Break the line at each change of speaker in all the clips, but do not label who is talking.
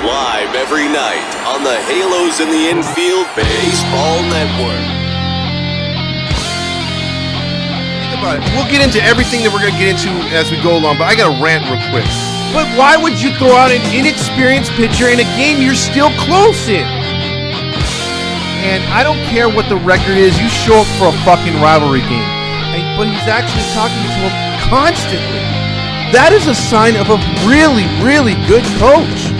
live every night on the Halos in the Infield Baseball Network.
Think about it. We'll get into everything that we're going to get into as we go along, but I got to rant real quick. But why would you throw out an inexperienced pitcher in a game you're still close in? And I don't care what the record is, you show up for a fucking rivalry game. But he's actually talking to him constantly. That is a sign of a really, really good coach.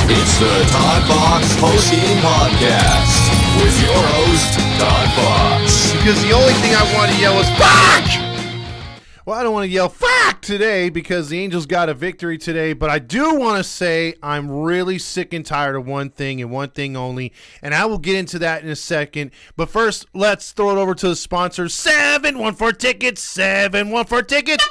It's the ToddFox postgame podcast with your host, ToddFox.
Because the only thing I want to yell is fuck! Well, I don't want to yell fuck today because the Angels got a victory today, but I do want to say I'm really sick and tired of one thing and one thing only, and I will get into that in a second. But first, let's throw it over to the sponsor, 714 Tickets, 714 Tickets.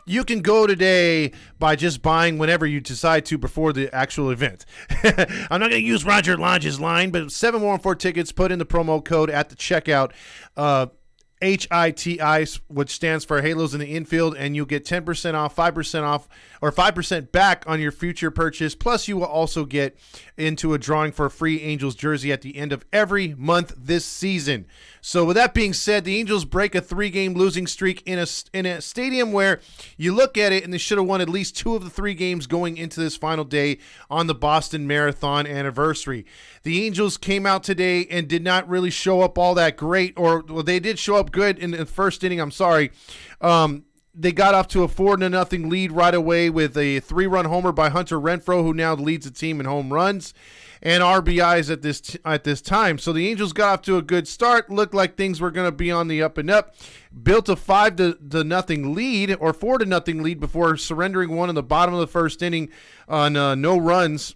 You can go today by just buying whenever you decide to before the actual event. I'm not going to use Roger Lodge's line, but 714 Tickets, put in the promo code at the checkout, HITI, which stands for Halos in the Infield, and you'll get 10% off, 5% off, or 5% back on your future purchase. Plus, you will also get into a drawing for a free Angels jersey at the end of every month this season. So with that being said, the Angels break a 3-game losing streak in a stadium where you look at it and they should have won at least 2 of the 3 games going into this final day on the Boston Marathon anniversary. The Angels came out today and did not really show up all that great, or well, they did show up good in the first inning. They got off to a 4-0 lead right away with a 3-run homer by Hunter Renfroe, who now leads the team in home runs and RBIs at this time. So the Angels got off to a good start. Looked like things were going to be on the up and up. Built a 5-0 lead or 4-0 lead before surrendering one in the bottom of the first inning on no runs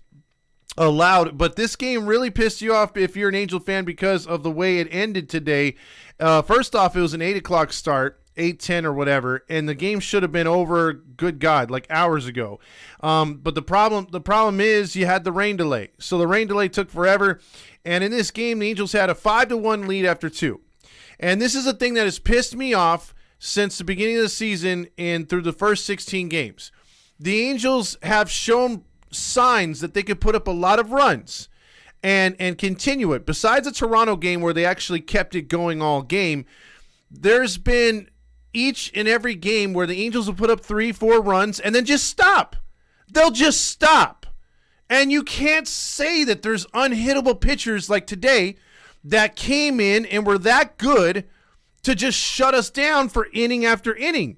allowed. But this game really pissed you off if you're an Angel fan because of the way it ended today. First off, it was an 8 o'clock start. 8:10 or whatever, and the game should have been over, good God, like hours ago. But the problem is you had the rain delay. So the rain delay took forever, and in this game, the Angels had a 5-1 lead after 2. And this is a thing that has pissed me off since the beginning of the season and through the first 16 games. The Angels have shown signs that they could put up a lot of runs and continue it. Besides the Toronto game where they actually kept it going all game, there's been each and every game where the Angels will put up 3-4 runs and then just stop. They'll just stop. And you can't say that there's unhittable pitchers like today that came in and were that good to just shut us down for inning after inning.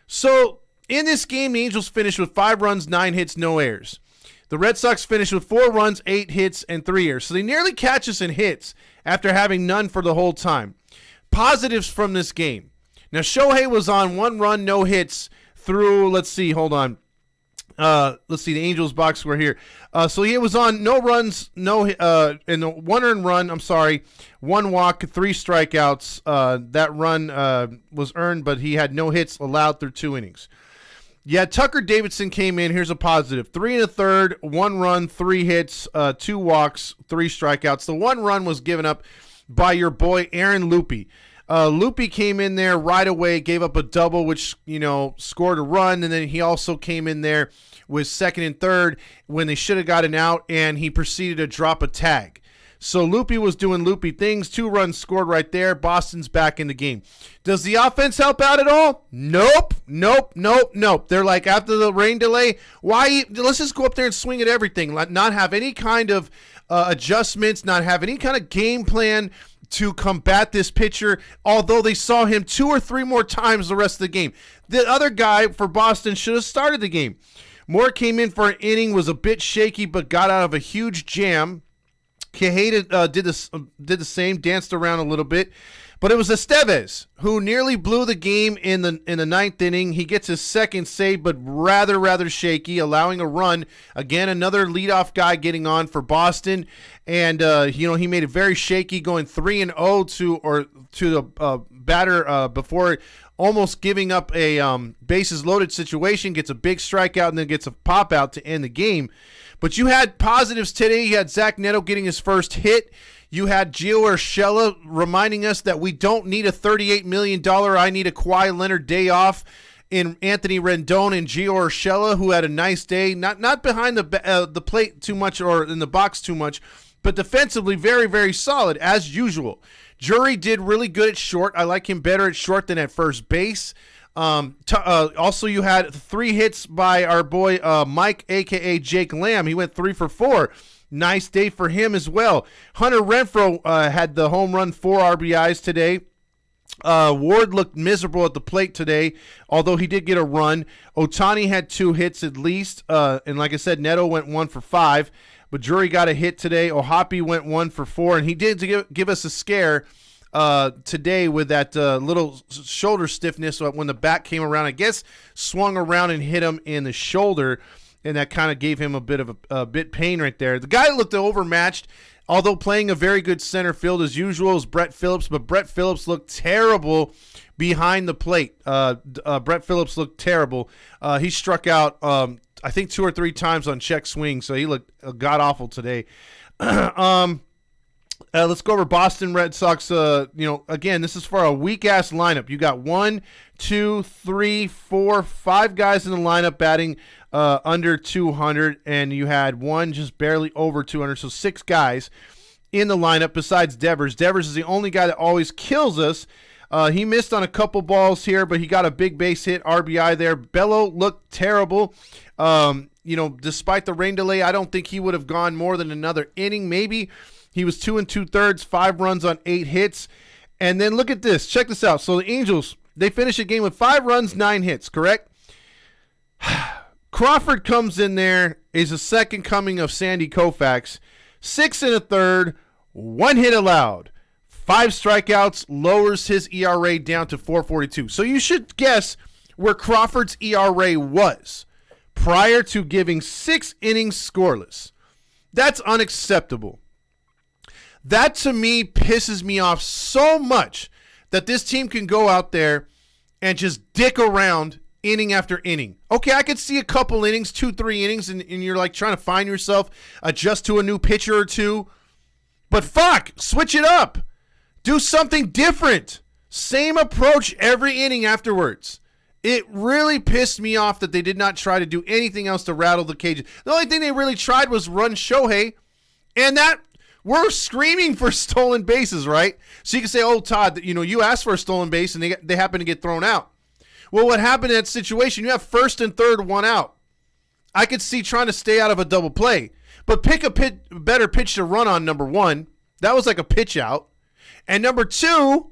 So in this game, the Angels finished with 5 runs, 9 hits, no errors. The Red Sox finished with 4 runs, 8 hits, and 3 errors. So they nearly catch us in hits after having none for the whole time. Positives from this game. Now, Shohei was on 1 run, no hits through, the Angels box score here. So he was on no runs, and 1 earned run, 1 walk, 3 strikeouts. That run was earned, but he had no hits allowed through 2 innings. Yeah, Tucker Davidson came in. Here's a positive. 3 1/3, 1 run, 3 hits, 2 walks, 3 strikeouts. The 1 run was given up by your boy Aaron Loopy. Loopy came in there right away, gave up a double, which, scored a run, and then he also came in there with 2nd and 3rd when they should have gotten out, and he proceeded to drop a tag. So Loopy was doing Loopy things. 2 runs scored right there. Boston's back in the game. Does the offense help out at all? Nope. They're like, after the rain delay, let's just go up there and swing at everything. Not have any kind of adjustments, not have any kind of game plan to combat this pitcher, although they saw him 2 or 3 more times the rest of the game. The other guy for Boston should have started the game. Moore came in for an inning, was a bit shaky, but got out of a huge jam. Quijada did the same, danced around a little bit. But it was Estevez who nearly blew the game in the ninth inning. He gets his second save, but rather shaky, allowing a run. Again, another leadoff guy getting on for Boston, and he made it very shaky, going 3-0 to the batter before almost giving up a bases loaded situation. Gets a big strikeout and then gets a pop out to end the game. But you had positives today. You had Zach Neto getting his first hit. You had Gio Urshela reminding us that we don't need a $38 million, I need a Kawhi Leonard day off in Anthony Rendon and Gio Urshela, who had a nice day, not behind the plate too much or in the box too much, but defensively very solid as usual. Jury did really good at short. I like him better at short than at first base. Also, you had 3 hits by our boy Mike, a.k.a. Jake Lamb. He went 3 for 4. Nice day for him as well. Hunter Renfroe had the home run, 4 RBIs today. Ward looked miserable at the plate today, although he did get a run. Ohtani had 2 hits at least. And like I said, Neto went 1 for 5. But Drury got a hit today. Ohapi went 1 for 4. And he did give us a scare today with that little shoulder stiffness when the bat came around. I guess swung around and hit him in the shoulder. And that kind of gave him a bit of a bit pain right there. The guy looked overmatched, although playing a very good center field as usual is Brett Phillips, but Brett Phillips looked terrible behind the plate. Brett Phillips looked terrible. He struck out, I think, 2 or 3 times on check swing, so he looked god-awful today. Let's go over Boston Red Sox. Again, this is for a weak-ass lineup. You got 1, 2, 3, 4, 5 guys in the lineup batting under 200, and you had 1 just barely over 200, so 6 guys in the lineup besides Devers. Devers is the only guy that always kills us. He missed on a couple balls here, but he got a big base hit, RBI there. Bello looked terrible. Despite the rain delay, I don't think he would have gone more than another inning, maybe. He was 2 2/3, 5 runs on 8 hits. And then look at this. Check this out. So the Angels, they finished the game with 5 runs, 9 hits, correct? Crawford comes in there, is a second coming of Sandy Koufax. 6 1/3, 1 hit allowed. 5 strikeouts, lowers his ERA down to 4.42. So you should guess where Crawford's ERA was prior to giving 6 innings scoreless. That's unacceptable. That, to me, pisses me off so much that this team can go out there and just dick around inning after inning. Okay, I could see a couple innings, 2-3 innings, and you're like trying to find yourself, adjust to a new pitcher or two. But fuck, switch it up. Do something different. Same approach every inning afterwards. It really pissed me off that they did not try to do anything else to rattle the cages. The only thing they really tried was run Shohei, and that we're screaming for stolen bases, right? So you can say, oh, Todd, you asked for a stolen base, and they happen to get thrown out. Well, what happened in that situation, you have first and third, 1 out. I could see trying to stay out of a double play, but pick a better pitch to run on, number 1. That was like a pitch out. And number 2,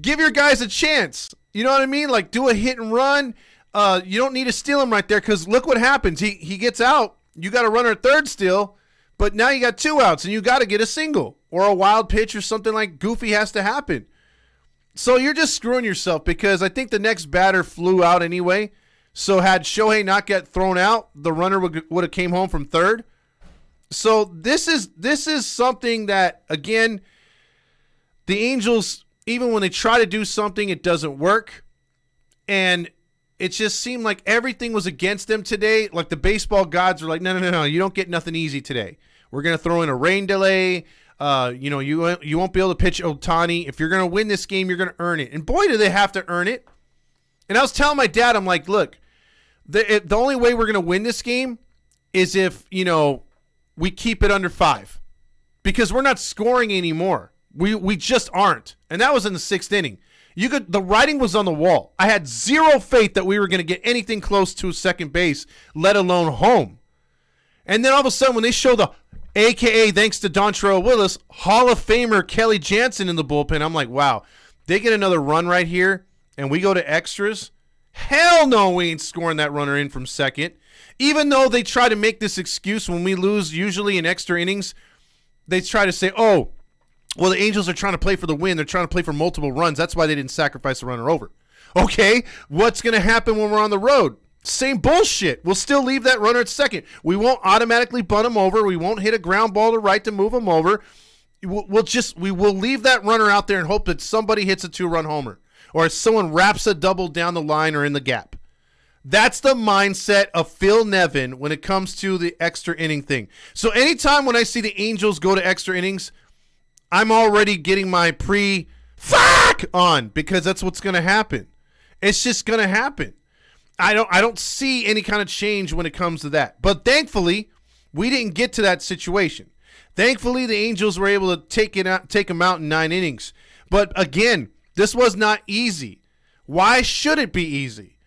give your guys a chance. You know what I mean? Like, do a hit and run. You don't need to steal him right there, because look what happens. He gets out. You got a runner at third still, but now you got 2 outs, and you got to get a single or a wild pitch or something like goofy has to happen. So you're just screwing yourself, because I think the next batter flew out anyway. So had Shohei not get thrown out, the runner would have came home from third. So this is something that, again, the Angels, even when they try to do something, it doesn't work. And it just seemed like everything was against them today. Like the baseball gods were like, no, you don't get nothing easy today. We're going to throw in a rain delay. You won't be able to pitch Ohtani. If you're going to win this game, you're going to earn it. And boy, do they have to earn it. And I was telling my dad, I'm like, look, the only way we're going to win this game is if, we keep it under 5. Because we're not scoring anymore. We just aren't. And that was in the 6th inning. The writing was on the wall. I had zero faith that we were going to get anything close to second base, let alone home. And then all of a sudden, when they show the AKA, thanks to Dontrell Willis, Hall of Famer Kelly Jansen in the bullpen, I'm like, wow, they get another run right here, and we go to extras. Hell no, we ain't scoring that runner in from second. Even though they try to make this excuse when we lose, usually in extra innings, they try to say, oh, Well, the Angels are trying to play for the win. They're trying to play for multiple runs. That's why they didn't sacrifice the runner over. Okay, what's going to happen when we're on the road? Same bullshit. We'll still leave that runner at second. We won't automatically bunt him over. We won't hit a ground ball to right to move him over. We will leave that runner out there and hope that somebody hits a 2-run homer or someone wraps a double down the line or in the gap. That's the mindset of Phil Nevin when it comes to the extra inning thing. So anytime when I see the Angels go to extra innings, I'm already getting my fuck on because that's what's going to happen. It's just going to happen. I don't see any kind of change when it comes to that. But thankfully, we didn't get to that situation. Thankfully, the Angels were able to take them out in 9 innings. But again, this was not easy. Why should it be easy?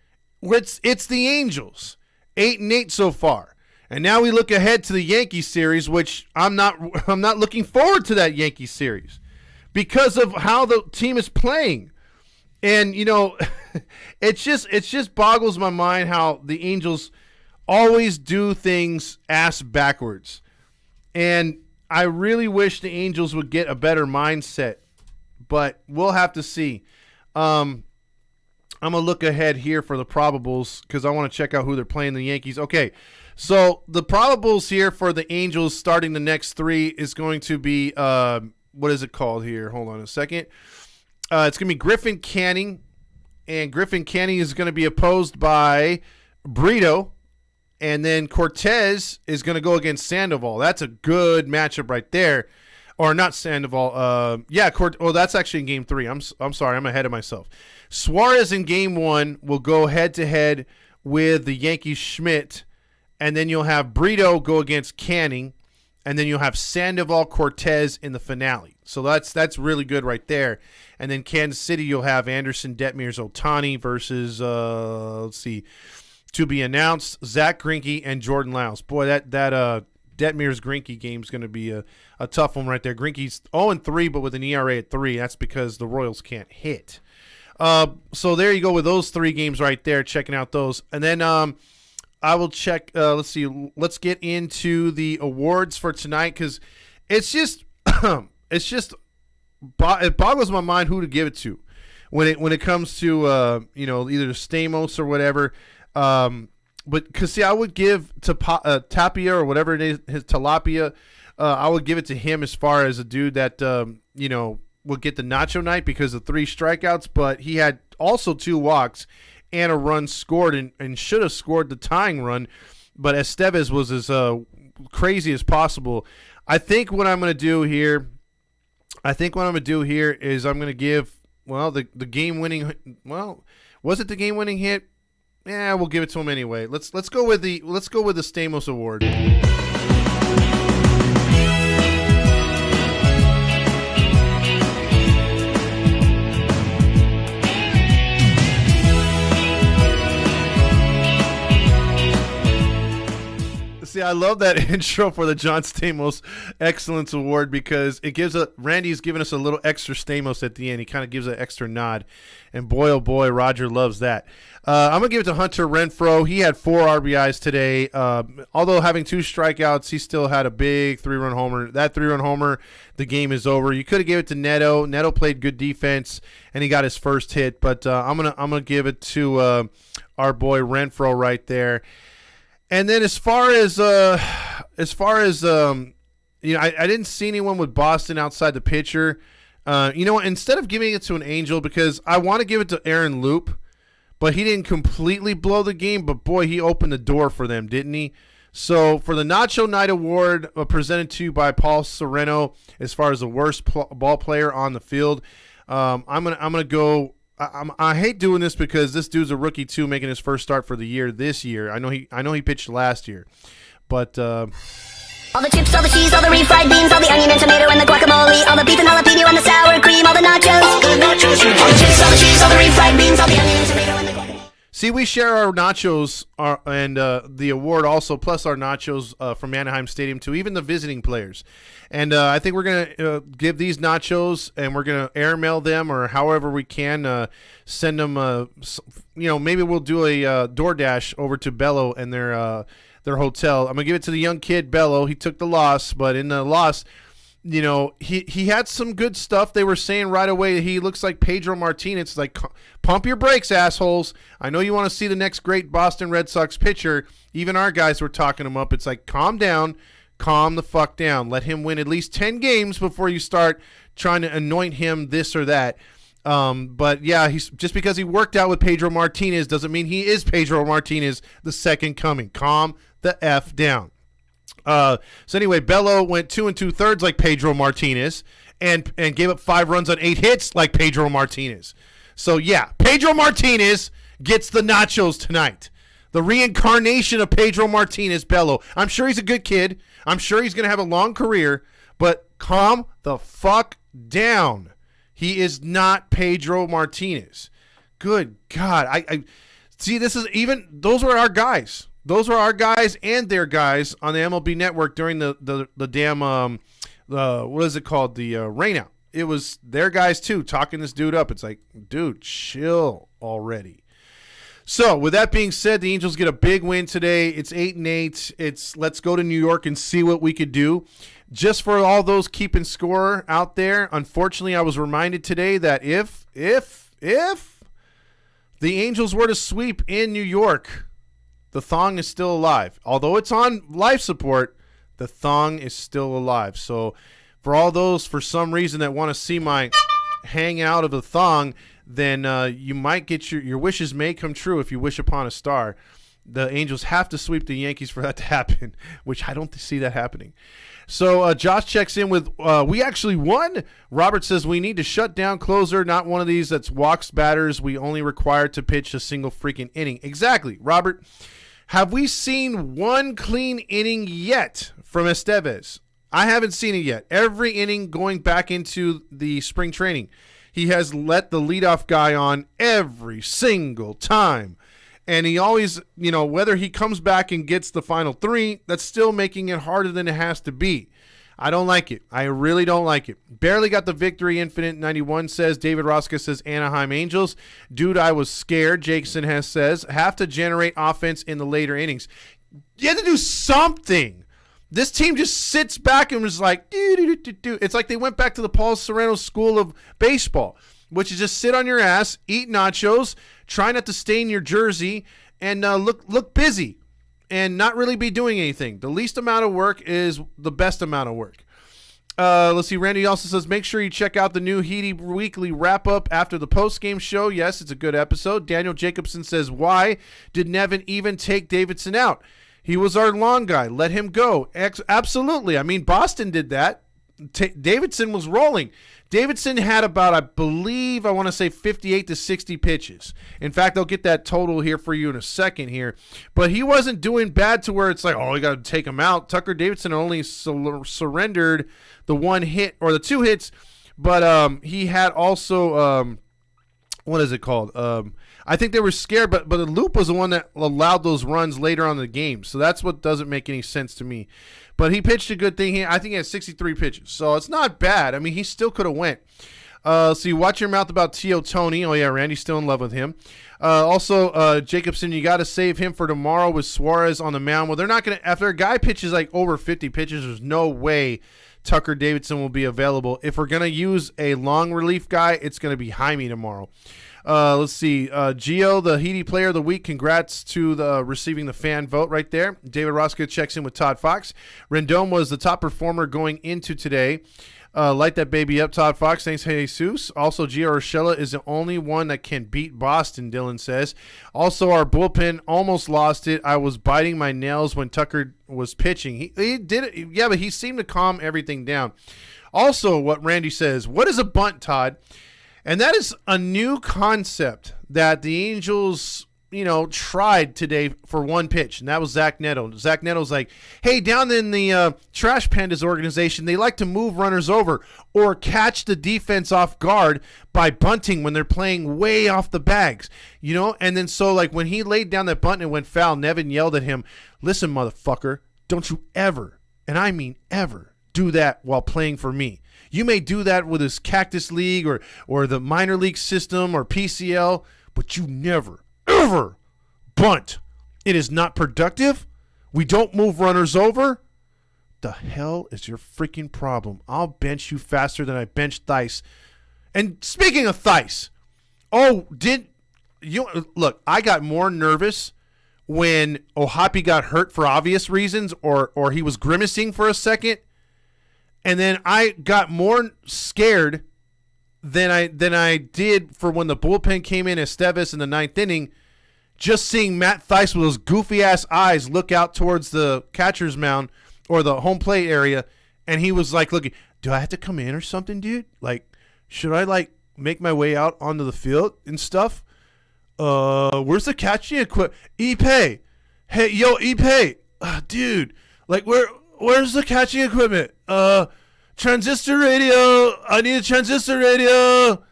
It's the Angels. 8-8 so far. And now we look ahead to the Yankees series, which I'm not looking forward to that Yankees series because of how the team is playing. And it just boggles my mind how the Angels always do things ass backwards. And I really wish the Angels would get a better mindset, but we'll have to see. I'm going to look ahead here for the probables because I want to check out who they're playing, the Yankees. Okay, so the probables here for the Angels starting the next 3 is going to be, what is it called here? Hold on a second. It's going to be Griffin Canning, and Griffin Canning is going to be opposed by Brito, and then Cortez is going to go against Sandoval. That's a good matchup right there. Or not Sandoval. That's actually in Game 3. I'm sorry. I'm ahead of myself. Suarez in Game 1 will go head-to-head with the Yankees Schmidt, and then you'll have Brito go against Canning, and then you'll have Sandoval Cortez in the finale. So that's really good right there. And then Kansas City, you'll have Anderson, Detmers, Ohtani versus, to be announced, Zach Greinke and Jordan Lyles. Boy, that Detmers Greinke game is going to be a tough one right there. Greinke's 0-3, but with an ERA at 3. That's because the Royals can't hit. So there you go with those 3 games right there, checking out those. And then I will check, let's see, let's get into the awards for tonight because it's just it boggles my mind who to give it to when it comes to either Stamos or whatever. But because see, I would give to Tapia or whatever it is, his Tilapia. I would give it to him as far as a dude that will get the nacho night because of 3 strikeouts. But he had also 2 walks and a run scored and should have scored the tying run. But Estevez was as crazy as possible. I think what I'm going to do here is I'm going to give the game winning. Well, was it the game winning hit? Yeah, we'll give it to him anyway. Let's go with the Stamos Award. See, I love that intro for the John Stamos Excellence Award because it gives Randy's giving us a little extra Stamos at the end. He kind of gives an extra nod, and boy, oh boy, Roger loves that. I'm gonna give it to Hunter Renfroe. He had 4 RBIs today. Although having 2 strikeouts, he still had a big 3-run homer. That 3-run homer, the game is over. You could have given it to Neto. Neto played good defense, and he got his first hit. But I'm gonna give it to our boy Renfroe right there. And then as far as I didn't see anyone with Boston outside the pitcher. Instead of giving it to an Angel, because I want to give it to Aaron Loop, but he didn't completely blow the game. But boy, he opened the door for them, didn't he? So for the Nacho Night Award presented to you by Paul Sereno, as far as the worst ball player on the field, I'm gonna go. I hate doing this because this dude's a rookie too, making his first start for the year this year. I know he pitched last year, but
all the chips, all the cheese, all the refried beans, all the onion and tomato and the guacamole, all the beef and jalapeno and the sour cream, all the nachos, good nachos. All the chips, all the cheese, all the refried beans, all the onion and tomato and the guacamole.
See, we share our nachos and the award also, plus our nachos from Anaheim Stadium to even the visiting players. And I think we're going to give these nachos, and we're going to airmail them or however we can send them. Maybe we'll do a DoorDash over to Bello and their hotel. I'm going to give it to the young kid, Bello. He took the loss, but in the loss, he had some good stuff. They were saying right away he looks like Pedro Martinez. It's like, pump your brakes, assholes. I know you want to see the next great Boston Red Sox pitcher. Even our guys were talking him up. It's like, calm down. Calm the fuck down. Let him win at least 10 games before you start trying to anoint him this or that. But yeah, he's just because he worked out with Pedro Martinez doesn't mean he is Pedro Martinez, the second coming. Calm the F down. So anyway, Bello went 2 2/3 like Pedro Martinez and gave up 5 runs on 8 hits like Pedro Martinez. So yeah, Pedro Martinez gets the nachos tonight. The reincarnation of Pedro Martinez, Bello. I'm sure he's a good kid. I'm sure he's going to have a long career, but calm the fuck down. He is not Pedro Martinez. Good God. I see, this is even, those were our guys. Those were our guys and their guys on the MLB Network during the damn, what is it called? The rainout. It was their guys too, talking this dude up. It's like, dude, chill already. So, with that being said, the Angels get a big win today. It's 8-8. It's let's go to New York and see what we could do. Just for all those keeping score out there, unfortunately, I was reminded today that if the Angels were to sweep in New York, the thong is still alive. Although it's on life support, the thong is still alive. So, for all those, for some reason, that want to see my hang out of the thong, then you might get your wishes may come true if you wish upon a star. The Angels have to sweep the Yankees for that to happen, which I don't see that happening. So Josh checks in with, we actually won. Robert says we need to shut down closer, not one of these that's walks batters. We only required to pitch a single freaking inning. Exactly, Robert. Have we seen one clean inning yet from Estevez? I haven't seen it yet. Every inning going back into the spring training, he has let the leadoff guy on every single time. And he always, whether he comes back and gets the final 3, that's still making it harder than it has to be. I don't like it. I really don't like it. Barely got the victory. Infinite 91 says. David Rosca says Anaheim Angels. Dude, I was scared. Jason says have to generate offense in the later innings. You have to do something. This team just sits back and was like, do. It's like they went back to the Paul Serrano school of baseball, which is just sit on your ass, eat nachos, try not to stain your jersey, and look busy and not really be doing anything. The least amount of work is the best amount of work. Let's see. Randy also says, make sure you check out the new Heedy Weekly wrap-up after the post-game show. Yes, it's a good episode. Daniel Jacobson says, why did Nevin even take Davidson out? He was our long guy. Let him go. Absolutely. I mean, Boston did that. Davidson was rolling. Davidson had about, I want to say 58 to 60 pitches. In fact, I'll get that total here for you in a second here. But he wasn't doing bad to where it's like, oh, you got to take him out. Tucker Davidson only surrendered the 1 hit or the 2 hits. But he had also, what is it called? I think they were scared, but the Loop was the one that allowed those runs later on in the game. So that's what doesn't make any sense to me. But he pitched a good thing. I think he had 63 pitches. So it's not bad. I mean, he still could have went. So you watch your mouth about Tio Tony. Oh, yeah, Randy's still in love with him. Also, Jacobson, you got to save him for tomorrow with Suarez on the mound. Well, they're not going to – after a guy pitches like over 50 pitches, there's no way Tucker Davidson will be available. If we're going to use a long relief guy, it's going to be Jaime tomorrow. Let's see. Gio, the Heedy Player of the Week. Congrats to the receiving the fan vote right there. David Rosca checks in with Todd Fox. Rendon was the top performer going into today. Light that baby up, Todd Fox. Thanks, Jesus. Also, Gio Urshela is the only one that can beat Boston, Dylan says. Also, our bullpen almost lost it. I was biting my nails when Tucker was pitching. He did it. Yeah, but he seemed to calm everything down. Also, what Randy says, what is a bunt, Todd? And that is a new concept that the Angels, tried today for one pitch, and that was Zach Neto. Zach Neto's like, hey, down in the Trash Pandas organization, they like to move runners over or catch the defense off guard by bunting when they're playing way off the bags, And then so, like, when he laid down that bunt and it went foul, Nevin yelled at him, listen, motherfucker, don't you ever, and I mean ever, do that while playing for me. You may do that with this Cactus League or the minor league system or PCL, but you never, ever bunt. It is not productive. We don't move runners over. the hell is your freaking problem? I'll bench you faster than I bench Thaiss. And speaking of Thaiss, look, I got more nervous when Ohapi got hurt for obvious reasons or he was grimacing for a second. And then I got more scared than I did for when the bullpen came in Esteves in the 9th inning. Just seeing Matt Thaiss with those goofy-ass eyes look out towards the catcher's mound or the home plate area, and he was like looking, do I have to come in or something, dude? Like, should I, like, make my way out onto the field and stuff? Where's the catching equipment? Ipe! Hey, yo, Ipe! Dude, like, where's the catching equipment? Transistor radio! I need a transistor radio!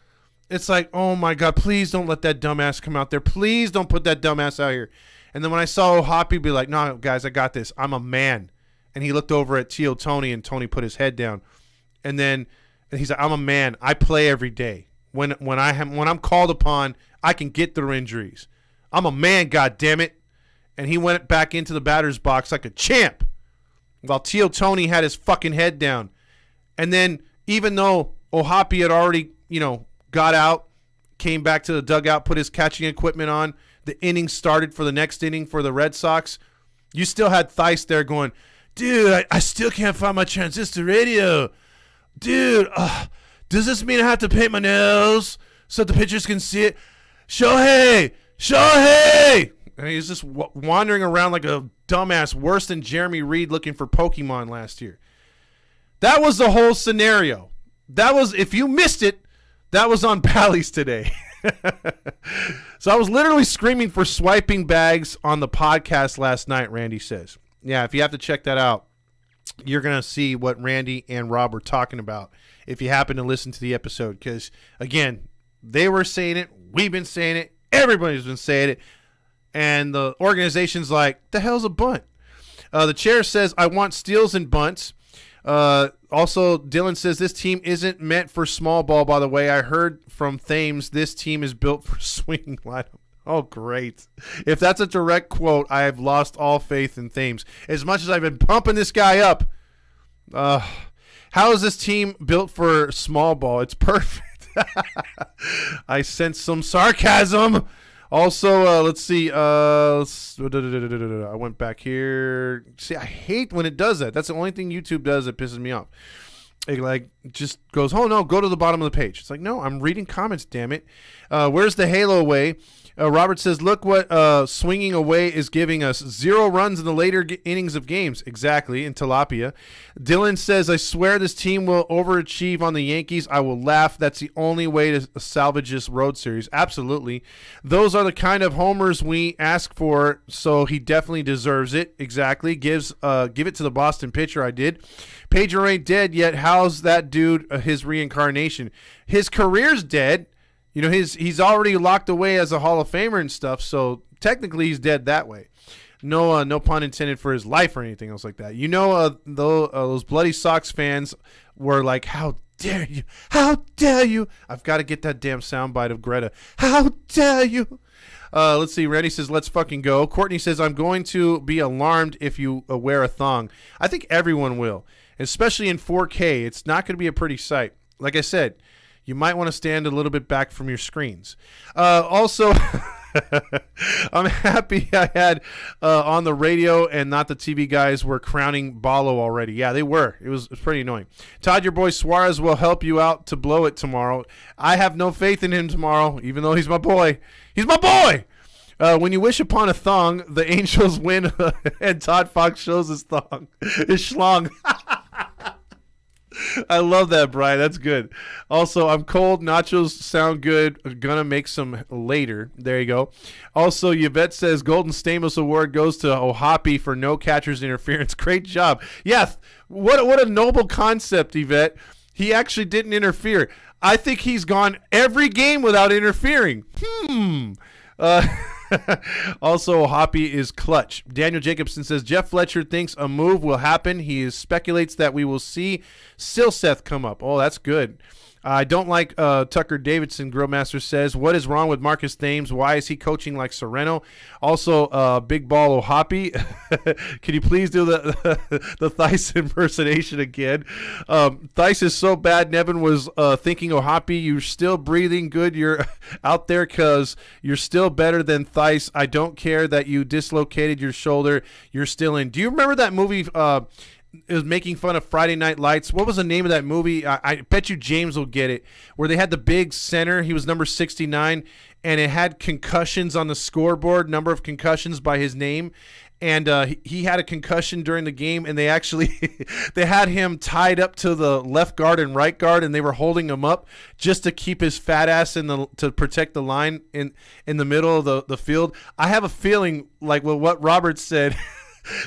It's like, oh my God, please don't let that dumbass come out there. Please don't put that dumbass out here. And then when I saw Ohapi be like, no, guys, I got this. I'm a man. And he looked over at Tio Tony, and Tony put his head down. And he's like, I'm a man. I play every day. When I'm called upon, I can get through injuries. I'm a man, goddammit. And he went back into the batter's box like a champ while Tio Tony had his fucking head down. And then even though Ohapi had already, got out, came back to the dugout, put his catching equipment on, the inning started for the next inning for the Red Sox, you still had Thaiss there going, dude, I still can't find my transistor radio. Dude, does this mean I have to paint my nails so the pitchers can see it? Shohei! And he's just wandering around like a dumbass, worse than Jeremy Reed looking for Pokemon last year. That was the whole scenario. If you missed it, that was on Bally's today. So I was literally screaming for swiping bags on the podcast last night, Randy says. Yeah, if you have to check that out, you're going to see what Randy and Rob were talking about if you happen to listen to the episode. Because, again, they were saying it, we've been saying it, everybody's been saying it, and the organization's like, the hell's a bunt? The chair says, I want steals and bunts. Also, Dylan says this team isn't meant for small ball, by the way. I heard from Thames this team is built for swinging lineup. Oh, great. If that's a direct quote, I have lost all faith in Thames. As much as I've been pumping this guy up, how is this team built for small ball? It's perfect. I sense some sarcasm. Also, let's see. I went back here. See, I hate when it does that. That's the only thing YouTube does that pisses me off. It just goes, oh no, go to the bottom of the page. It's like, no, I'm reading comments, damn it. Where's the Halo way? Robert says, look what swinging away is giving us. 0 runs in the later innings of games. Exactly, in Tilapia. Dylan says, I swear this team will overachieve on the Yankees. I will laugh. That's the only way to salvage this road series. Absolutely. Those are the kind of homers we ask for, so he definitely deserves it. Exactly. Give it to the Boston pitcher. I did. Pedro ain't dead yet. How's that dude his reincarnation? His career's dead. He's already locked away as a Hall of Famer and stuff, so technically he's dead that way. No pun intended for his life or anything else like that. Those Bloody Sox fans were like, how dare you? How dare you? I've got to get that damn soundbite of Greta. How dare you? Let's see. Randy says, let's fucking go. Courtney says, I'm going to be alarmed if you wear a thong. I think everyone will, especially in 4K. It's not going to be a pretty sight. Like I said, you might want to stand a little bit back from your screens. Also, I'm happy I had on the radio and not the TV guys were crowning Balo already. Yeah, they were. It was pretty annoying. Todd, your boy Suarez will help you out to blow it tomorrow. I have no faith in him tomorrow, even though he's my boy. He's my boy! When you wish upon a thong, the Angels win, and ToddFox shows his thong. His schlong. I love that, Brian. That's good. Also, I'm cold. Nachos sound good. Gonna make some later. There you go. Also, Yvette says Golden Stamos Award goes to Ohapi for no catcher's interference. Great job. Yeah, what a noble concept, Yvette. He actually didn't interfere. I think he's gone every game without interfering. Also, Hoppy is clutch. Daniel Jacobson says Jeff Fletcher thinks a move will happen. He speculates that we will see Silseth come up. Oh, that's good. I don't like Tucker Davidson, Grillmaster says. What is wrong with Marcus Thames? Why is he coaching like Sereno? Also, Big Ball O'Hoppy. Can you please do the Thice impersonation again? Thice is so bad. Nevin was thinking O'Hoppy. You're still breathing good. You're out there because you're still better than Thice. I don't care that you dislocated your shoulder. You're still in. Do you remember that movie? It was making fun of Friday Night Lights. What was the name of that movie? I bet you James will get it. Where they had the big center. He was number 69, and it had concussions on the scoreboard, number of concussions by his name. And he had a concussion during the game, and they actually they had him tied up to the left guard and right guard, and they were holding him up just to keep his fat ass to protect the line in the middle of the field. I have a feeling like what Robert said.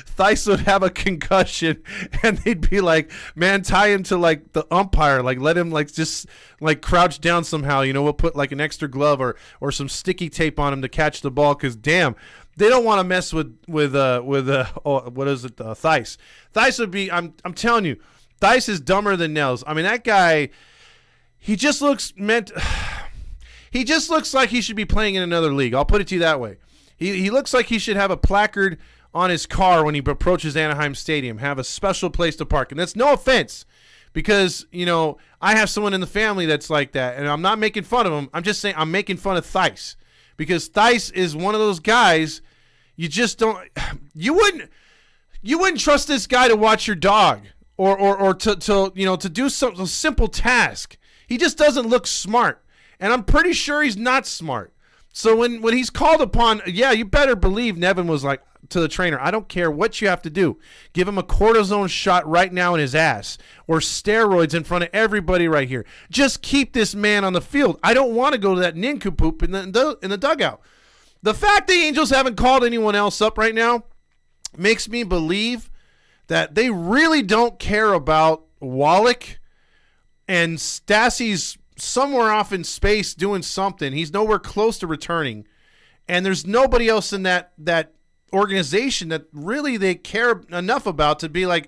Thice would have a concussion, and they'd be like, man, tie him to like the umpire, like let him like just like crouch down somehow, we'll put like an extra glove or some sticky tape on him to catch the ball, because damn, they don't want to mess with what is it, Thice. Thice would be, I'm telling you, Thice is dumber than Nels. I mean, that guy, he just looks like he should be playing in another league. I'll put it to you that way. He looks like he should have a placard on his car when he approaches Anaheim Stadium, have a special place to park. And that's no offense, because, I have someone in the family that's like that, and I'm not making fun of him. I'm just saying I'm making fun of Thice, because Thice is one of those guys you just don't – you wouldn't trust this guy to watch your dog or to do some simple task. He just doesn't look smart, and I'm pretty sure he's not smart. So when he's called upon, yeah, you better believe Nevin was like to the trainer, I don't care what you have to do. Give him a cortisone shot right now in his ass, or steroids in front of everybody right here. Just keep this man on the field. I don't want to go to that nincompoop in the dugout. The fact the Angels haven't called anyone else up right now makes me believe that they really don't care about Wallach, and Stassi's somewhere off in space doing something. He's nowhere close to returning, and there's nobody else in that organization that really they care enough about to be like,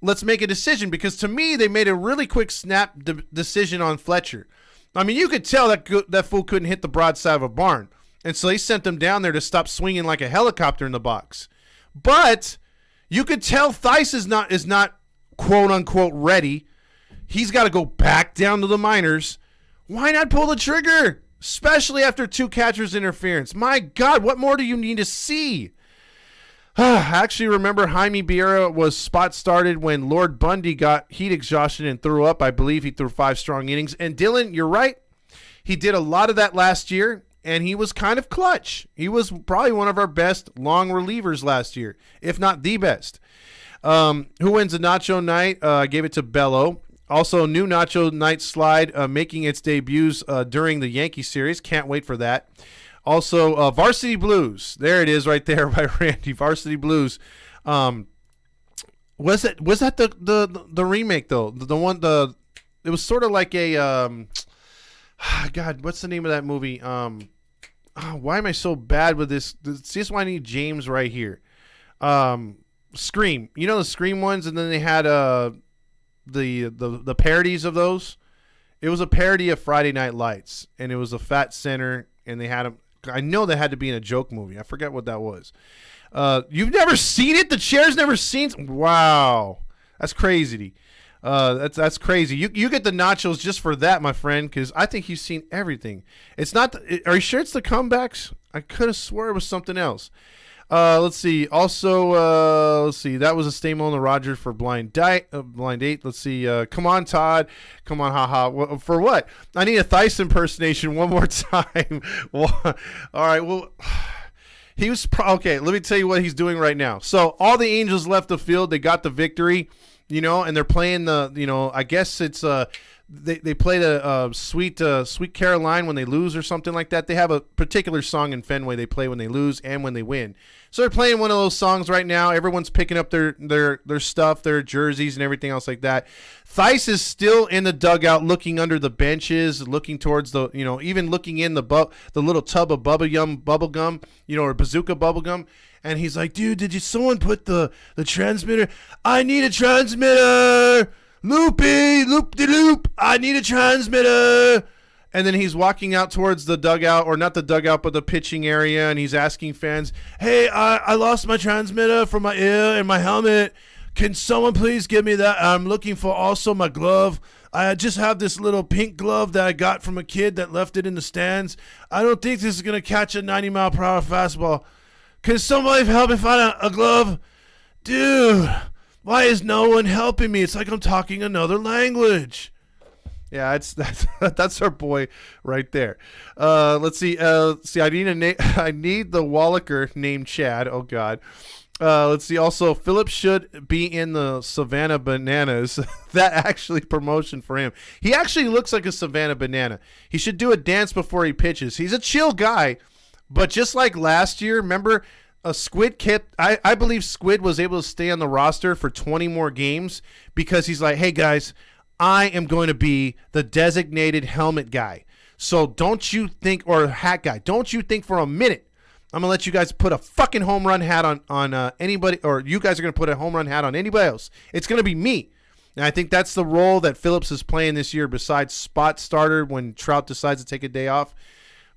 let's make a decision. Because to me, they made a really quick snap decision on Fletcher. I mean, you could tell that fool couldn't hit the broadside of a barn, and so they sent him down there to stop swinging like a helicopter in the box. But you could tell Thice is not quote unquote ready. He's got to go back down to the minors. Why not pull the trigger, especially after 2 catchers interference? My God, what more do you need to see? I actually remember Jaime Biera was spot started when Lord Bundy got heat exhaustion and threw up. I believe he threw 5 strong innings. And Dylan, you're right. He did a lot of that last year, and he was kind of clutch. He was probably one of our best long relievers last year, if not the best. Who wins the Nacho Night? I gave it to Bello. Also, new Nacho Night slide making its debuts during the Yankee series. Can't wait for that. Also, Varsity Blues. There it is right there by Randy. Varsity Blues. Was that the remake though? It was sort of like a God, what's the name of that movie? Why am I so bad with this? This is why I need James right here. Scream. You know the Scream ones, and then they had the parodies of those. It was a parody of Friday Night Lights, and it was a fat center, and they had him. I know they had to be in a joke movie. I forget what that was. You've never seen it? The chair's never seen it? Wow. That's crazy. That's crazy. You get the nachos just for that, my friend, because I think you've seen everything. It's not. Are you sure it's the comebacks? I could have swore it was something else. Let's see. Also, let's see. That was a Stamo and the Roger for Blind Date. Let's see. Come on, Todd. Come on, haha. For what? I need a Thice impersonation one more time. All right. Well, he was okay. Let me tell you what he's doing right now. So all the Angels left the field. They got the victory, and they're playing the, I guess it's They play the Sweet Caroline when they lose or something like that. They have a particular song in Fenway they play when they lose and when they win. So they're playing one of those songs right now. Everyone's picking up their stuff, their jerseys and everything else like that. Thice is still in the dugout looking under the benches, looking towards the, even looking in the little tub of bubble gum, or bazooka bubble gum. And he's like, dude, someone put the transmitter? I need a transmitter. Loopy, loop-de-loop, I need a transmitter. And then he's walking out towards the dugout, or not the dugout, but the pitching area, and he's asking fans, hey, I lost my transmitter from my ear and my helmet. Can someone please give me that? I'm looking for also my glove. I just have this little pink glove that I got from a kid that left it in the stands. I don't think this is going to catch a 90-mile-per-hour fastball. Can somebody help me find a glove? Dude, why is no one helping me? It's like I'm talking another language. Yeah, that's our boy right there. Let's see. I need the Wallaker named Chad. Oh God. Let's see. Also, Phillips should be in the Savannah Bananas. That actually promotion for him. He actually looks like a Savannah Banana. He should do a dance before he pitches. He's a chill guy, but just like last year, remember, Squid kept. I believe Squid was able to stay on the roster for 20 more games because he's like, hey guys, I am going to be the designated helmet guy. So don't you think, or hat guy, don't you think for a minute I'm going to let you guys put a fucking home run hat on anybody, or you guys are going to put a home run hat on anybody else. It's going to be me. And I think that's the role that Phillips is playing this year besides spot starter when Trout decides to take a day off.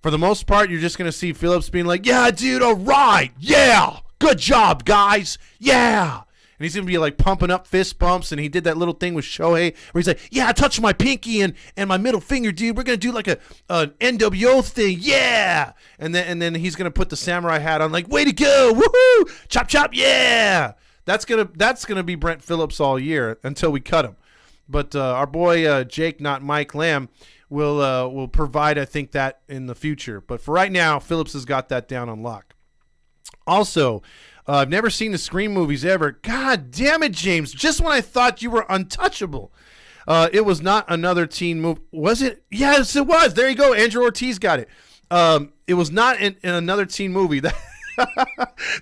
For the most part, you're just going to see Phillips being like, yeah, dude, all right. Yeah. Good job, guys. Yeah. And he's going to be like pumping up fist bumps. And he did that little thing with Shohei where he's like, yeah, I touched my pinky and my middle finger, dude. We're going to do like an NWO thing. Yeah. And then he's going to put the samurai hat on like, way to go. Woohoo. Chop, chop. Yeah. That's gonna be Brent Phillips all year until we cut him. But our boy Jake, not Mike Lamb, will provide, I think, that in the future. But for right now, Phillips has got that down on lock. Also, I've never seen the Scream movies ever. God damn it, James. Just when I thought you were untouchable. It was not another teen movie. Was it? Yes, it was. There you go. Andrew Ortiz got it. It was not in another teen movie.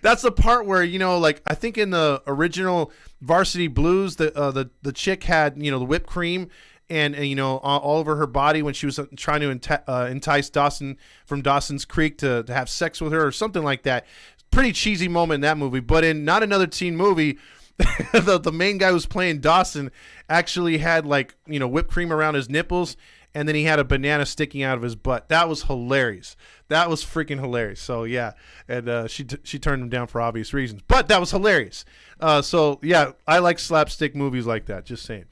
That's the part where, like, I think in the original Varsity Blues, the chick had, the whipped cream and all over her body when she was trying to entice Dawson from Dawson's Creek to have sex with her or something like that. Pretty cheesy moment in that movie. But in Not Another Teen Movie, the main guy who's playing Dawson actually had, like, whipped cream around his nipples, and then he had a banana sticking out of his butt. That was hilarious. That was freaking hilarious. So, yeah, and she turned him down for obvious reasons. But that was hilarious. So, yeah, I like slapstick movies like that, just saying.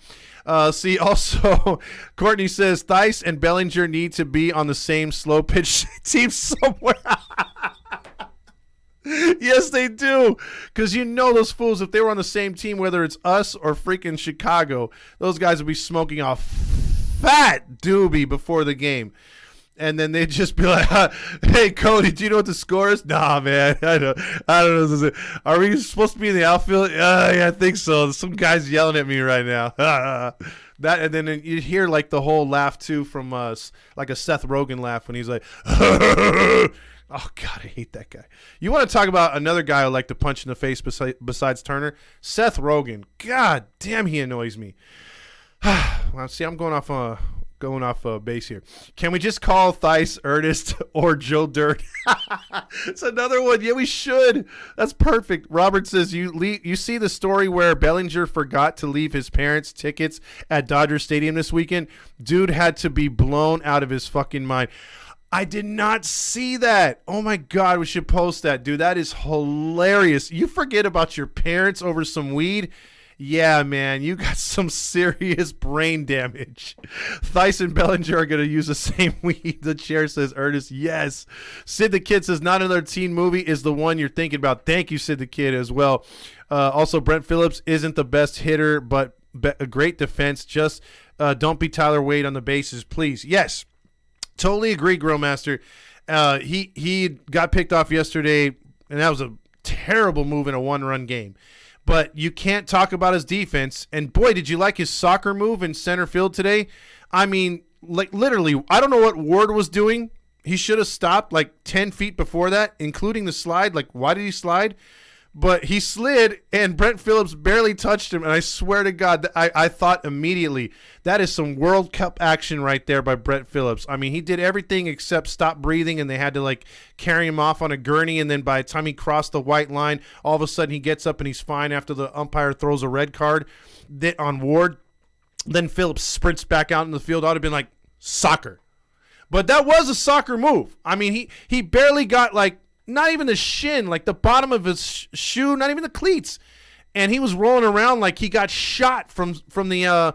See, also, Courtney says, Theis and Bellinger need to be on the same slow-pitch team somewhere. Yes, they do. Because those fools, if they were on the same team, whether it's us or freaking Chicago, those guys would be smoking a fat doobie before the game. And then they'd just be like, hey, Cody, do you know what the score is? Nah, man, I don't know. Are we supposed to be in the outfield? Yeah, I think so. Some guy's yelling at me right now. And then you'd hear, like, the whole laugh, too, from like a Seth Rogen laugh when he's like, oh, God, I hate that guy. You want to talk about another guy I like to punch in the face besides Turner? Seth Rogen. God damn, he annoys me. Well, see, I'm going off base here. Can we just call Theis Ernest or Joe Dirt? It's another one. Yeah, we should. That's perfect. Robert says, you see the story where Bellinger forgot to leave his parents' tickets at Dodger Stadium this weekend? Dude had to be blown out of his fucking mind. I did not see that. Oh, my God. We should post that, dude. That is hilarious. You forget about your parents over some weed? Yeah, man. You got some serious brain damage. Theis and Bellinger are going to use the same weed. The chair says, Ernest, yes. Sid the Kid says, Not Another Teen Movie is the one you're thinking about. Thank you, Sid the Kid, as well. Also, Brent Phillips isn't the best hitter, but a great defense. Just don't be Tyler Wade on the bases, please. Yes. Totally agree, Grillmaster. He got picked off yesterday, and that was a terrible move in a one-run game. But you can't talk about his defense. And, boy, did you like his soccer move in center field today? I mean, like, literally, I don't know what Ward was doing. He should have stopped like 10 feet before that, including the slide. Like, why did he slide? But he slid, and Brent Phillips barely touched him. And I swear to God, I thought immediately, that is some World Cup action right there by Brent Phillips. I mean, he did everything except stop breathing, and they had to, like, carry him off on a gurney. And then by the time he crossed the white line, all of a sudden he gets up and he's fine after the umpire throws a red card on Ward. Then Phillips sprints back out in the field. I would have been like, soccer. But that was a soccer move. I mean, he barely got like not even the shin, like the bottom of his shoe, not even the cleats. And he was rolling around like he got shot from the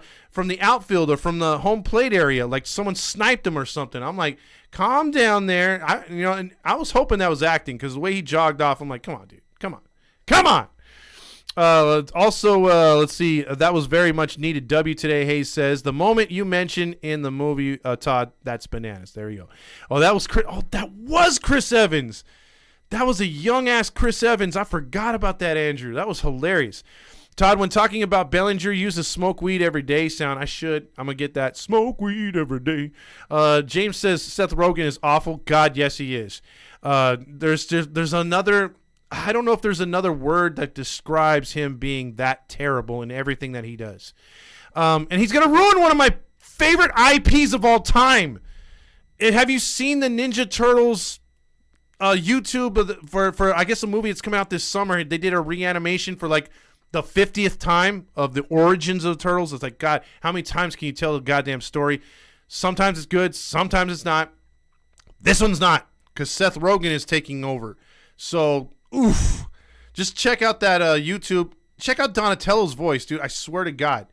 outfield or from the home plate area, like someone sniped him or something. I'm like, calm down there. And I was hoping that was acting because the way he jogged off, I'm like, come on, dude, come on. Let's see. That was very much needed. W today. Hayes says the moment you mentioned in the movie, Todd, that's bananas. There you go. Oh, that was Chris Evans. That was a young ass Chris Evans. I forgot about that, Andrew. That was hilarious. Todd, when talking about Bellinger, use a smoke weed every day sound. I should. I'm gonna get that smoke weed every day. James says Seth Rogen is awful. God, yes, he is. There's another. I don't know if there's another word that describes him being that terrible in everything that he does. And he's going to ruin one of my favorite IPs of all time. Have you seen the Ninja Turtles YouTube for I guess a movie that's coming out this summer? They did a reanimation for like the 50th time of the origins of the Turtles. It's like, God, how many times can you tell the goddamn story? Sometimes it's good. Sometimes it's not. This one's not because Seth Rogen is taking over. So... oof. Just check out that YouTube. Check out Donatello's voice, dude. I swear to God.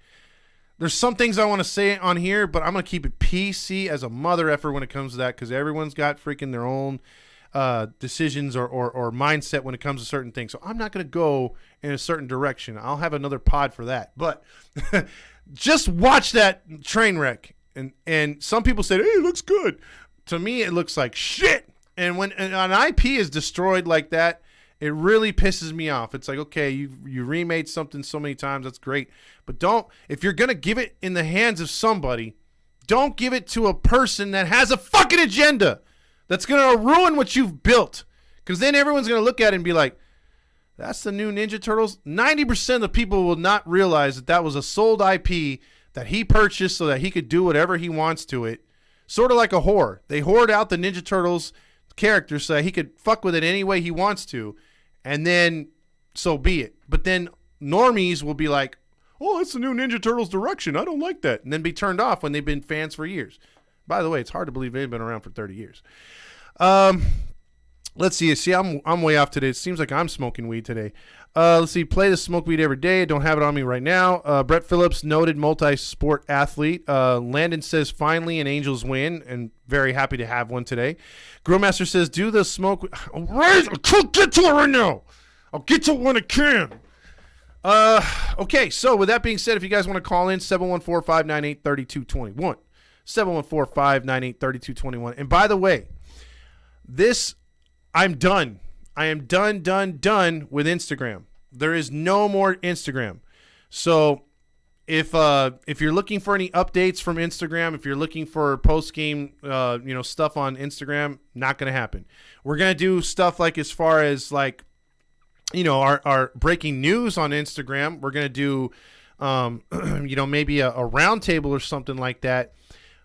There's some things I want to say on here, but I'm going to keep it PC as a mother effer when it comes to that because everyone's got freaking their own decisions or mindset when it comes to certain things. So I'm not going to go in a certain direction. I'll have another pod for that. But just watch that train wreck. And some people say, hey, it looks good. To me, it looks like shit. And when an IP is destroyed like that, it really pisses me off. It's like, okay, you remade something so many times. That's great. But if you're going to give it in the hands of somebody, don't give it to a person that has a fucking agenda that's going to ruin what you've built. Because then everyone's going to look at it and be like, that's the new Ninja Turtles. 90% of the people will not realize that was a sold IP that he purchased so that he could do whatever he wants to it. Sort of like a whore. They hoard out the Ninja Turtles character so that he could fuck with it any way he wants to. And then, so be it. But then normies will be like, oh, it's the new Ninja Turtles direction. I don't like that. And then be turned off when they've been fans for years. By the way, it's hard to believe they've been around for 30 years. Let's see. See, I'm way off today. It seems like I'm smoking weed today. Let's see. Play the smoke weed every day. I don't have it on me right now. Brett Phillips, noted multi-sport athlete. Landon says, finally an Angels win, and very happy to have one today. Grillmaster says, do the smoke. All right, I can't get to it right now. I'll get to it when I can. Okay, so with that being said, if you guys want to call in, 714-598-3221. 714-598-3221. And by the way, I'm done. I am done with Instagram. There is no more Instagram. So if you're looking for any updates from Instagram, if you're looking for post-game stuff on Instagram, not going to happen. We're going to do stuff like as far as like our breaking news on Instagram. We're going to do maybe a roundtable or something like that.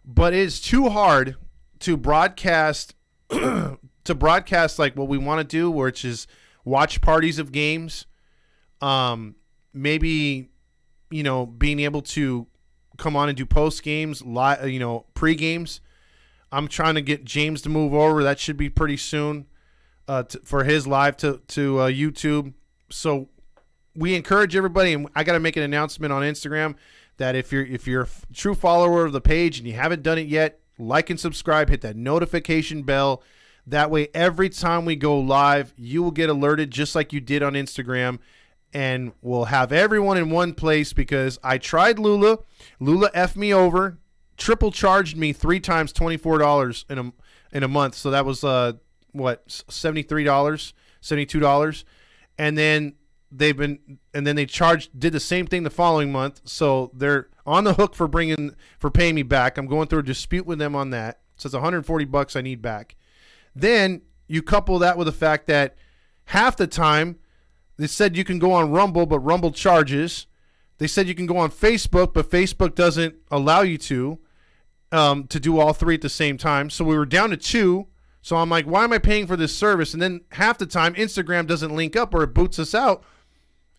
But it's too hard to broadcast like what we want to do, which is watch parties of games. Maybe, being able to come on and do post games, pre games. I'm trying to get James to move over. That should be pretty soon for his live to YouTube. So we encourage everybody, and I got to make an announcement on Instagram that if you're a true follower of the page and you haven't done it yet, like and subscribe, hit that notification bell. That way, every time we go live, you will get alerted just like you did on Instagram, and we'll have everyone in one place because I tried Lula. Lula effed me over, triple charged me 3 times $24 in a month. So that was $73, $72, and then they did the same thing the following month. So they're on the hook for paying me back. I'm going through a dispute with them on that. So it's $140 I need back. Then you couple that with the fact that half the time they said you can go on Rumble, but Rumble charges. They said you can go on Facebook, but Facebook doesn't allow you to do all 3 at the same time. So we were down to 2. So I'm like, why am I paying for this service? And then half the time Instagram doesn't link up or it boots us out.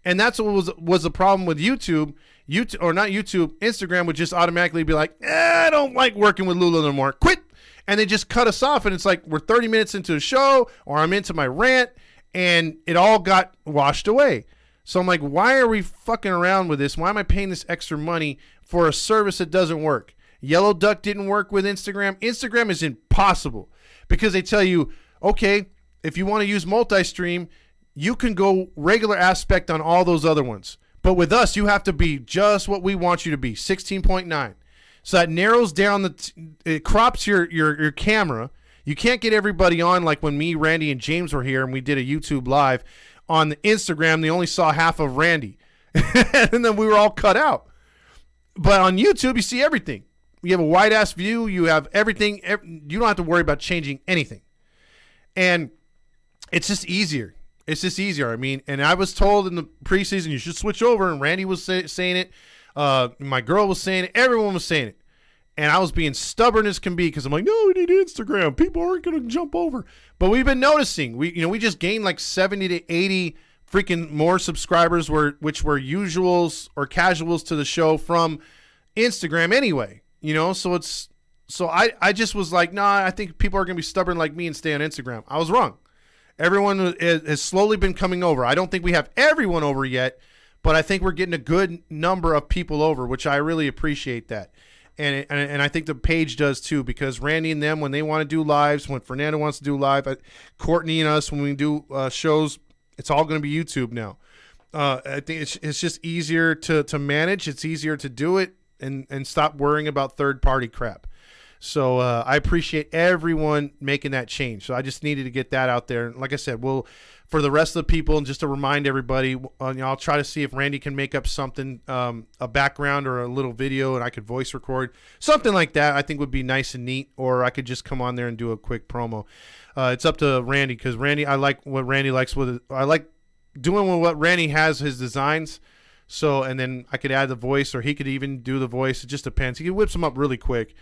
And that's what was the problem with YouTube. YouTube, or not YouTube, Instagram would just automatically be like, I don't like working with Lula no more. Quit. And they just cut us off. And it's like we're 30 minutes into the show, or I'm into my rant, and it all got washed away. So I'm like, why are we fucking around with this? Why am I paying this extra money for a service that doesn't work? Yellow Duck didn't work with Instagram. Instagram is impossible because they tell you, okay, if you want to use multi-stream, you can go regular aspect on all those other ones. But with us, you have to be just what we want you to be, 16.9. So that narrows down it crops your camera. You can't get everybody on like when me, Randy, and James were here and we did a YouTube live. On the Instagram, they only saw half of Randy. And then we were all cut out. But on YouTube, you see everything. You have a wide-ass view. You have everything. You don't have to worry about changing anything. And it's just easier. It's just easier. I mean, and I was told in the preseason, you should switch over. And Randy was saying it. My girl was saying it. Everyone was saying it. And I was being stubborn as can be because I'm like, no, we need Instagram. People aren't going to jump over. But we've been noticing. We just gained like 70 to 80 freaking more subscribers, which were usuals or casuals to the show from Instagram anyway. So I just was like, nah, I think people are going to be stubborn like me and stay on Instagram. I was wrong. Everyone has slowly been coming over. I don't think we have everyone over yet, but I think we're getting a good number of people over, which I really appreciate that. And I think the page does too, because Randy and them, when they want to do lives, when Fernando wants to do live, Courtney and us, when we do shows, it's all going to be YouTube now. I think it's just easier to manage. It's easier to do it and stop worrying about third-party crap. So I appreciate everyone making that change. So I just needed to get that out there. Like I said, for the rest of the people, and just to remind everybody, I'll try to see if Randy can make up something, a background or a little video, and I could voice record. Something like that I think would be nice and neat, or I could just come on there and do a quick promo. It's up to Randy, because Randy, I like what Randy likes with it. I like doing with what Randy has, his designs. So, and then I could add the voice, or he could even do the voice. It just depends. He whips them up really quick.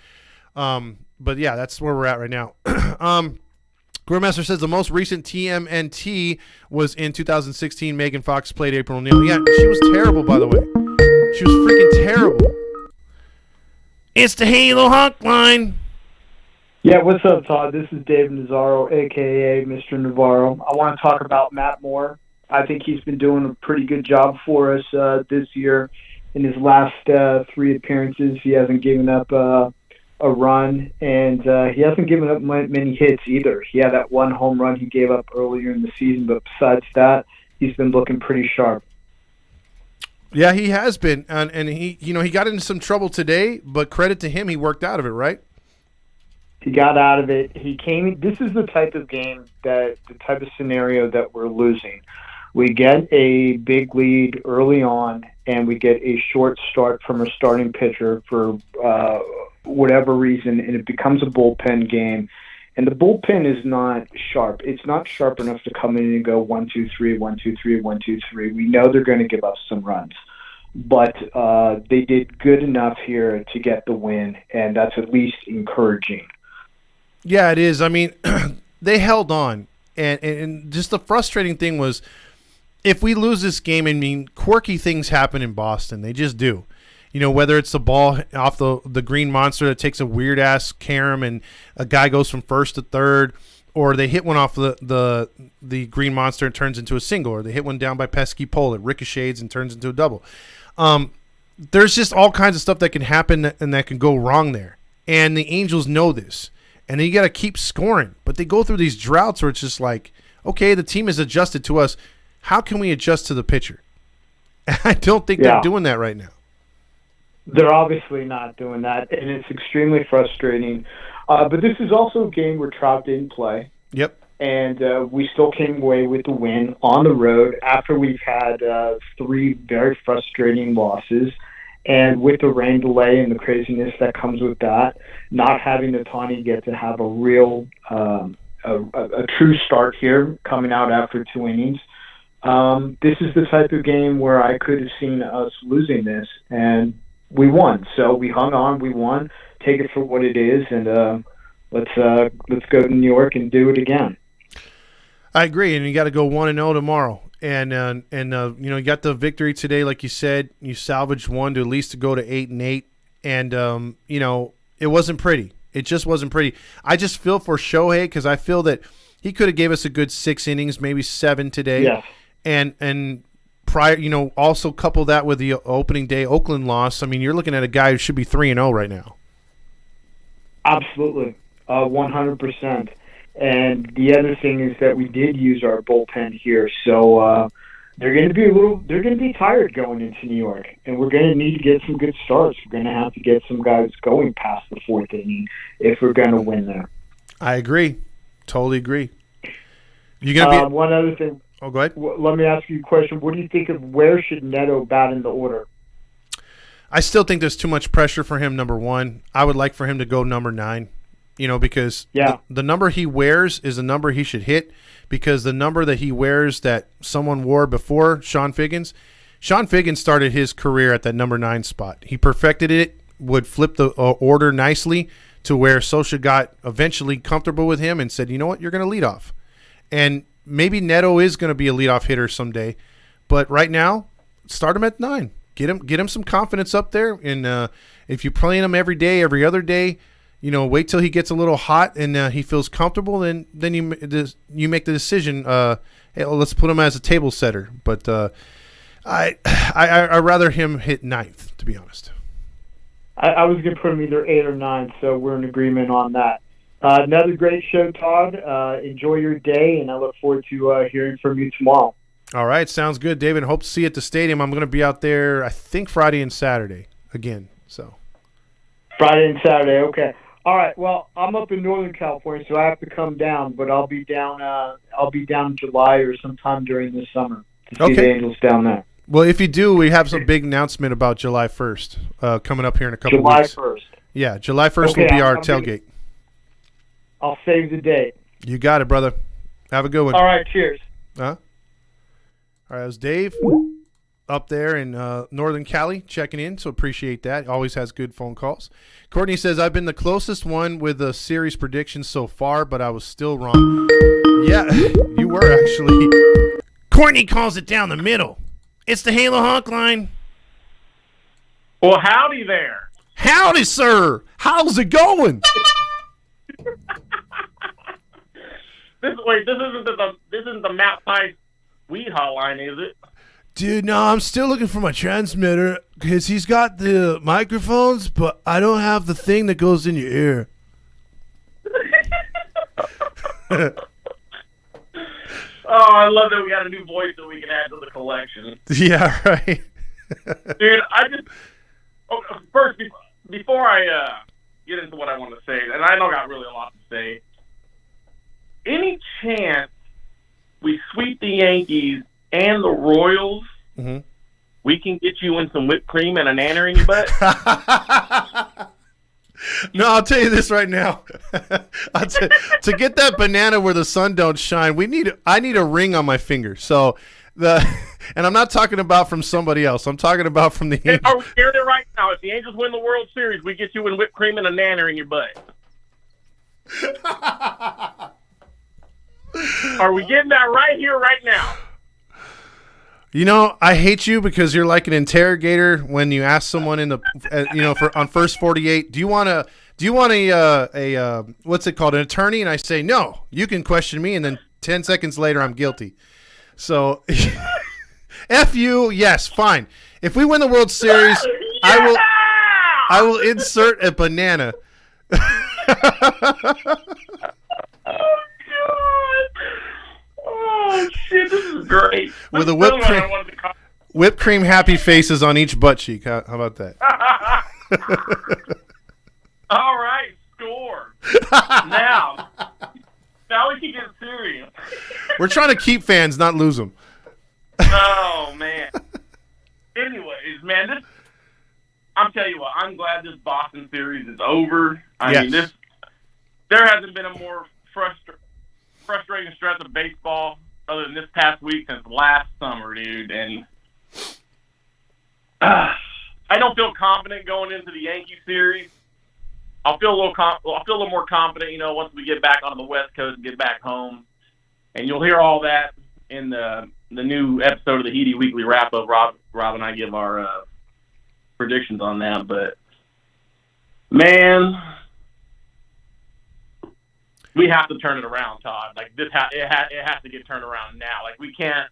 But yeah, that's where we're at right now. Grillmaster says the most recent TMNT was in 2016. Megan Fox played April O'Neil. Yeah, she was terrible, by the way. She was freaking terrible. It's the Halo Hotline.
Yeah, what's up, Todd? This is Dave Navarro, a.k.a. Mr. Navarro. I want to talk about Matt Moore. I think he's been doing a pretty good job for us this year. In his last 3 appearances, he hasn't given up a run, and he hasn't given up many hits either. He had that 1 home run he gave up earlier in the season, but besides that, he's been looking pretty sharp.
Yeah, he has been, and he got into some trouble today, but credit to him, he worked out of it, right?
He got out of it. This is the type of game, the type of scenario that we're losing. We get a big lead early on, and we get a short start from a starting pitcher for whatever reason, and it becomes a bullpen game. And the bullpen is not sharp. It's not sharp enough to come in and go 1, 2, 3, 1, 2, 3, 1, 2, 3. We know they're going to give us some runs, but they did good enough here to get the win, and that's at least encouraging.
Yeah, it is. I mean, they held on, and just the frustrating thing was, if we lose this game, I mean, quirky things happen in Boston. They just do. Whether it's the ball off the green monster that takes a weird-ass carom and a guy goes from first to third, or they hit one off the green monster and turns into a single, or they hit one down by pesky pole, it ricochets and turns into a double. There's just all kinds of stuff that can happen and that can go wrong there. And the Angels know this. And you got to keep scoring. But they go through these droughts where it's just like, okay, the team is adjusted to us. How can we adjust to the pitcher? I don't think they're doing that right now.
They're obviously not doing that, and it's extremely frustrating. But this is also a game where Trout didn't play.
Yep.
And we still came away with the win on the road after we've had 3 very frustrating losses. And with the rain delay and the craziness that comes with that, not having Ohtani get to have a real, a true start here coming out after 2 innings, this is the type of game where I could have seen us losing this, and we won. So we hung on, we won. Take it for what it is, and let's go to New York and do it again.
I agree, and you got to go 1-0 tomorrow. And you got the victory today, like you said. You salvaged one to at least to go to 8-8, and it wasn't pretty. It just wasn't pretty. I just feel for Shohei because I feel that he could have gave us a good 6 innings, maybe 7 today.
Yeah.
And prior, also couple that with the opening day Oakland loss. I mean, you're looking at a guy who should be 3-0 right now.
Absolutely, 100%. And the other thing is that we did use our bullpen here, so they're going to be tired going into New York, and we're going to need to get some good starts. We're going to have to get some guys going past the 4th inning if we're going to win there.
I agree, totally agree. You gonna be
one other thing?
Oh, go ahead.
Let me ask you a question. What do you think of where should Neto bat in the order?
I still think there's too much pressure for him. Number 1, I would like for him to go number 9. Because the number he wears is the number he should hit, because the number that he wears that someone wore before, Sean Figgins started his career at that number 9 spot. He perfected it, would flip the order nicely to where Socha got eventually comfortable with him and said, you know what, you're going to lead off. And maybe Neto is going to be a leadoff hitter someday, but right now, start him at 9. Get him some confidence up there, and if you're playing him every day, every other day, wait till he gets a little hot and he feels comfortable. Then you make the decision. Hey, let's put him as a table setter. But I rather him hit 9th, to be honest.
I was going to put him either 8 or 9, so we're in agreement on that. Another great show, Todd. Enjoy your day, and I look forward to hearing from you tomorrow.
All right, sounds good, David. Hope to see you at the stadium. I'm going to be out there, I think, Friday and Saturday again. So
Friday and Saturday, okay. All right. Well, I'm up in Northern California, so I have to come down. But I'll be down. In July or sometime during the summer to see the Angels down there.
Well, if you do, we have some big announcement about July 1st coming up here in a couple
July
weeks.
July 1st.
Yeah, July 1st will be our tailgate.
I'll save the date.
You got it, brother. Have a good one.
All right. Cheers.
All right, that was Dave up there in Northern Cali checking in, so appreciate that. Always has good phone calls. Courtney says, I've been the closest one with the series predictions so far, but I was still wrong. Yeah, you were actually. Courtney calls it down the middle. It's the Halo Hawk line.
Well, howdy there.
Howdy, sir. How's it going?
This isn't the Map Pie Weed Hotline, is it?
Dude, no, I'm still looking for my transmitter because he's got the microphones, but I don't have the thing that goes in your ear.
Oh, I love that we got a new voice that we can add to the collection.
Yeah, right.
Dude, first, before I get into what I want to say, and I know I got really a lot to say, any chance we sweep the Yankees and the Royals, we can get you in some whipped cream and a nanner in your butt?
No, I'll tell you this right now. To get that banana where the sun don't shine, I need a ring on my finger. So and I'm not talking about from somebody else. I'm talking about from the Angels.
Are we hearing it right now? If the Angels win the World Series, we get you in whipped cream and a nanner in your butt. Are we getting that right here, right now?
I hate you because you're like an interrogator when you ask someone in the, on first 48, do you want a what's it called, an attorney? And I say, no, you can question me. And then 10 seconds later, I'm guilty. So F you. Yes, fine. If we win the World Series,
Yeah!
I will insert a banana.
Oh, shit, this is great.
With a whipped cream happy faces on each butt cheek. How about that?
All right, score. Now we can get serious.
We're trying to keep fans, not lose them.
Oh, man. Anyways, man, I'm telling you what, I'm glad this Boston series is over. I mean, there hasn't been a more frustrating stretch of baseball other than this past week since last summer, dude. And I don't feel confident going into the Yankee series. I'll feel a little more confident, once we get back onto the West Coast and get back home. And you'll hear all that in the the new episode of the Heady Weekly Wrap Up. Rob and I give our predictions on that. But man, we have to turn it around, Todd. Like it has to get turned around now. Like we can't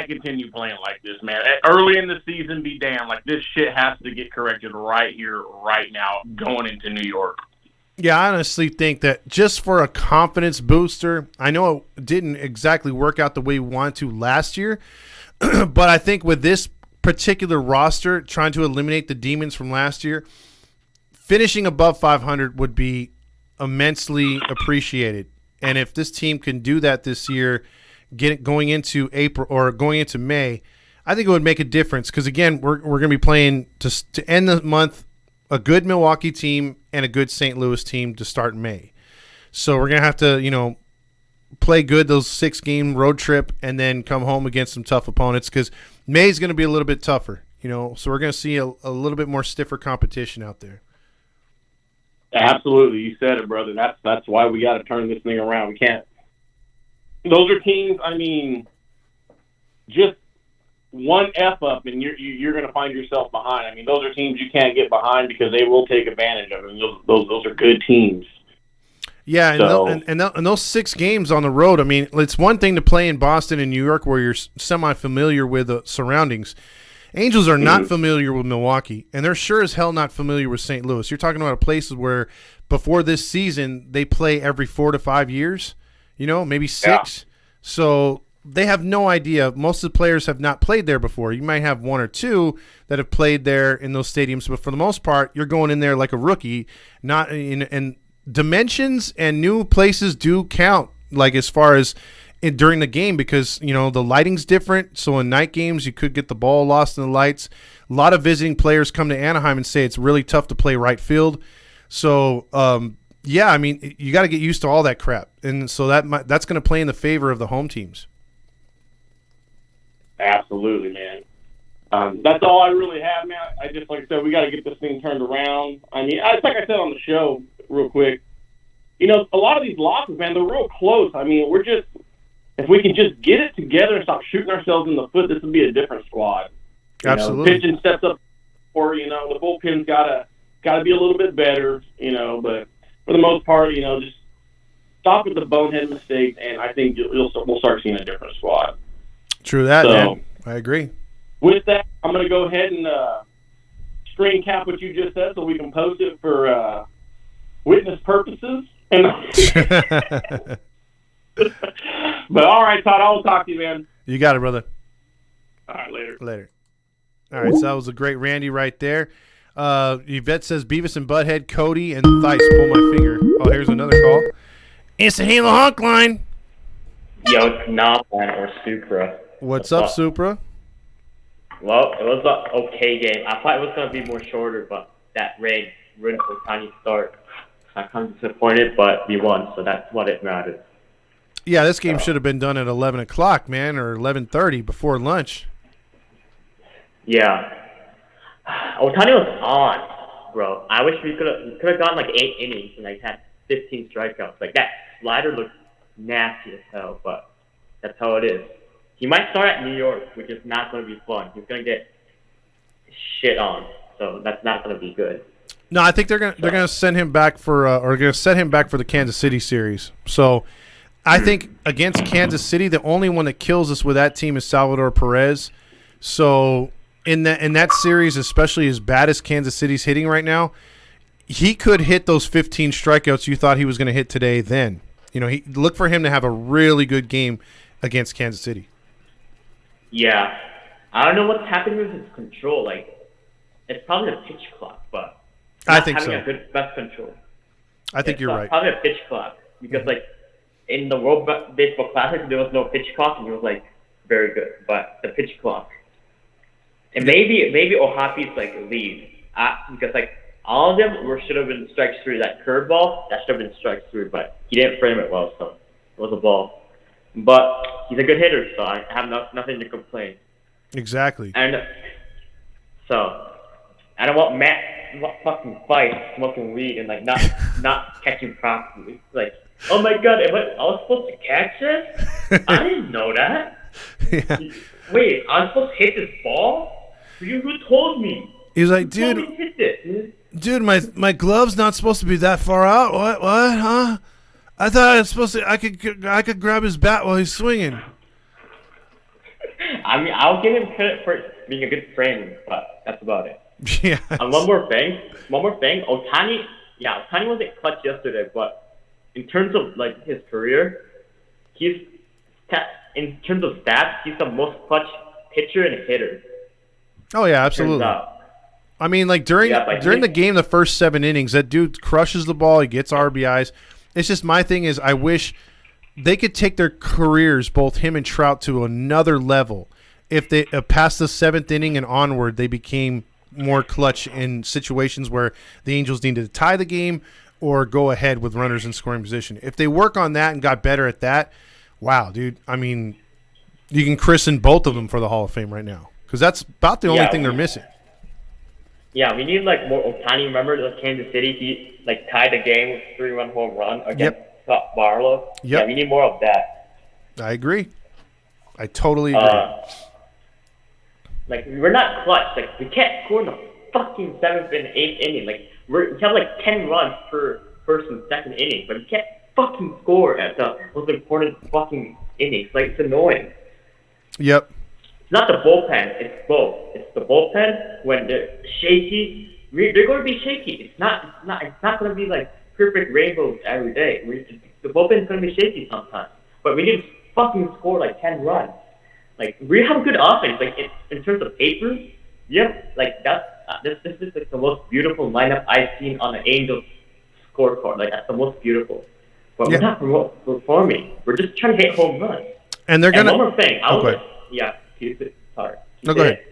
continue playing like this, man. Early in the season, be damned. Like this shit has to get corrected right here, right now, going into New York.
Yeah, I honestly think that just for a confidence booster, I know it didn't exactly work out the way we wanted to last year, but I think with this particular roster, trying to eliminate the demons from last year, finishing above 500 would be immensely appreciated. And if this team can do that this year, going into April or going into May, I think it would make a difference because, again, we're going to be playing to end the month a good Milwaukee team and a good St. Louis team to start May. So we're going to have to, play good those 6-game road trip and then come home against some tough opponents because May is going to be a little bit tougher, so we're going to see a little bit more stiffer competition out there.
Absolutely. You said it, brother. That's why we got to turn this thing around. We can't. Those are teams, just one F up and you're going to find yourself behind. Those are teams you can't get behind because they will take advantage of it. Those are good teams.
Yeah, and those 6 games on the road, it's one thing to play in Boston and New York where you're semi-familiar with the surroundings. Angels are not familiar with Milwaukee, and they're sure as hell not familiar with St. Louis. You're talking about places where before this season they play every 4 to 5 years, maybe 6. Yeah. So they have no idea. Most of the players have not played there before. You might have 1 or 2 that have played there in those stadiums, but for the most part, you're going in there like a rookie. And dimensions and new places do count, like as far as during the game because, the lighting's different. So in night games, you could get the ball lost in the lights. A lot of visiting players come to Anaheim and say it's really tough to play right field. So, you got to get used to all that crap. And so that's going to play in the favor of the home teams.
Absolutely, man. That's all I really have, man. I just, like I said, we got to get this thing turned around. It's like I said on the show real quick, a lot of these losses, man, they're real close. If we can just get it together and stop shooting ourselves in the foot, this would be a different squad.
Absolutely.
Pitching steps up, or the bullpen's gotta be a little bit better. But for the most part, just stop with the bonehead mistakes, and I think we'll start seeing a different squad.
True that, man. I agree.
With that, I'm going to go ahead and screen cap what you just said so we can post it for witness purposes. But all right, Todd, I will talk to you, man.
You got it, brother.
All right, later.
All right, so that was a great Randy right there. Yvette says Beavis and Butthead, Cody, and Thice. Pull my finger. Oh, here's another call. It's the Halo Hawk line.
Yo, it's Noplan or Supra.
What's up, Supra?
Well, it was an okay game. I thought it was going to be more shorter, but that rain ruined the tiny start. I'm kind of disappointed, but we won, so that's what it mattered.
Yeah, this game should have been done at 11 o'clock, man, or 11:30 before lunch.
Yeah. Otani was on, bro. I wish we could have gone like 8 innings and had 15 strikeouts. Like that slider looked nasty as hell, but that's how it is. He might start at New York, which is not going to be fun. He's going to get shit on, so that's not going to be good.
No, I think they're gonna send him back for or going to set him back for the Kansas City series. So I think against Kansas City, the only one that kills us with that team is Salvador Perez. So in that series, especially as bad as Kansas City's hitting right now, he could hit those 15 strikeouts you thought he was going to hit today. Then look for him to have a really good game against Kansas City.
Yeah, I don't know what's happening with his control. Like it's probably a pitch clock, but
I think
having
so.
a good best control.
I think you're right.
Probably a pitch clock because in the World Baseball Classic there was no pitch clock and it was very good, but the pitch clock. And maybe Ohapi's lead because all of them should have been strikes through. That curveball that should have been strikes through, but he didn't frame it well, so it was a ball. But he's a good hitter, so I have nothing to complain.
Exactly.
And so I don't want Matt fucking fight smoking weed and not catching properly. Oh my god, I was supposed to catch it? I didn't know that.
Yeah.
Wait, I'm supposed to hit this ball? Who told me?
He's like,
Who told
dude,
me to hit this?
dude, my glove's not supposed to be that far out. What, huh? I thought I was supposed to. I could grab his bat while he's swinging.
I mean, I'll give him credit for being a good friend, but that's about it.
Yeah.
And one more thing. Ohtani wasn't clutch yesterday, but in terms of like his career, in terms of stats, he's the most clutch pitcher and hitter.
Oh yeah, absolutely.
Turns out.
I mean, like during the game, the first 7 innings, that dude crushes the ball. He gets RBIs. It's just my thing is I wish they could take their careers, both him and Trout, to another level. If they past the 7th inning and onward, they became more clutch in situations where the Angels needed to tie the game or go ahead with runners in scoring position. If they work on that and got better at that, wow, dude. I mean, you can christen both of them for the Hall of Fame right now because that's about the only thing they're missing.
Yeah, we need like more Ohtani. Remember the Kansas City? He like tied the game with 3-run home run against Barlow.
Yep.
Yeah, we need more of that.
I agree. I totally agree.
Like we're not clutch. Like we can't score in the fucking 7th and 8th inning. Like we have like 10 runs per first and second inning, but we can't fucking score at the most important fucking innings. Like it's annoying.
Yep.
It's not the bullpen. It's both. It's the bullpen when they're shaky. They're going to be shaky. It's not going to be like perfect rainbows every day. The bullpen's going to be shaky sometimes. But we need to fucking score like 10 runs. Like we have a good offense. Like in terms of paper, like that's this is like the most beautiful lineup I've seen on an Angels scorecard. Like that's the most beautiful. But we're not performing. We're just trying to hit home runs.
And they're gonna.
And one more thing. Sorry.
No, go ahead.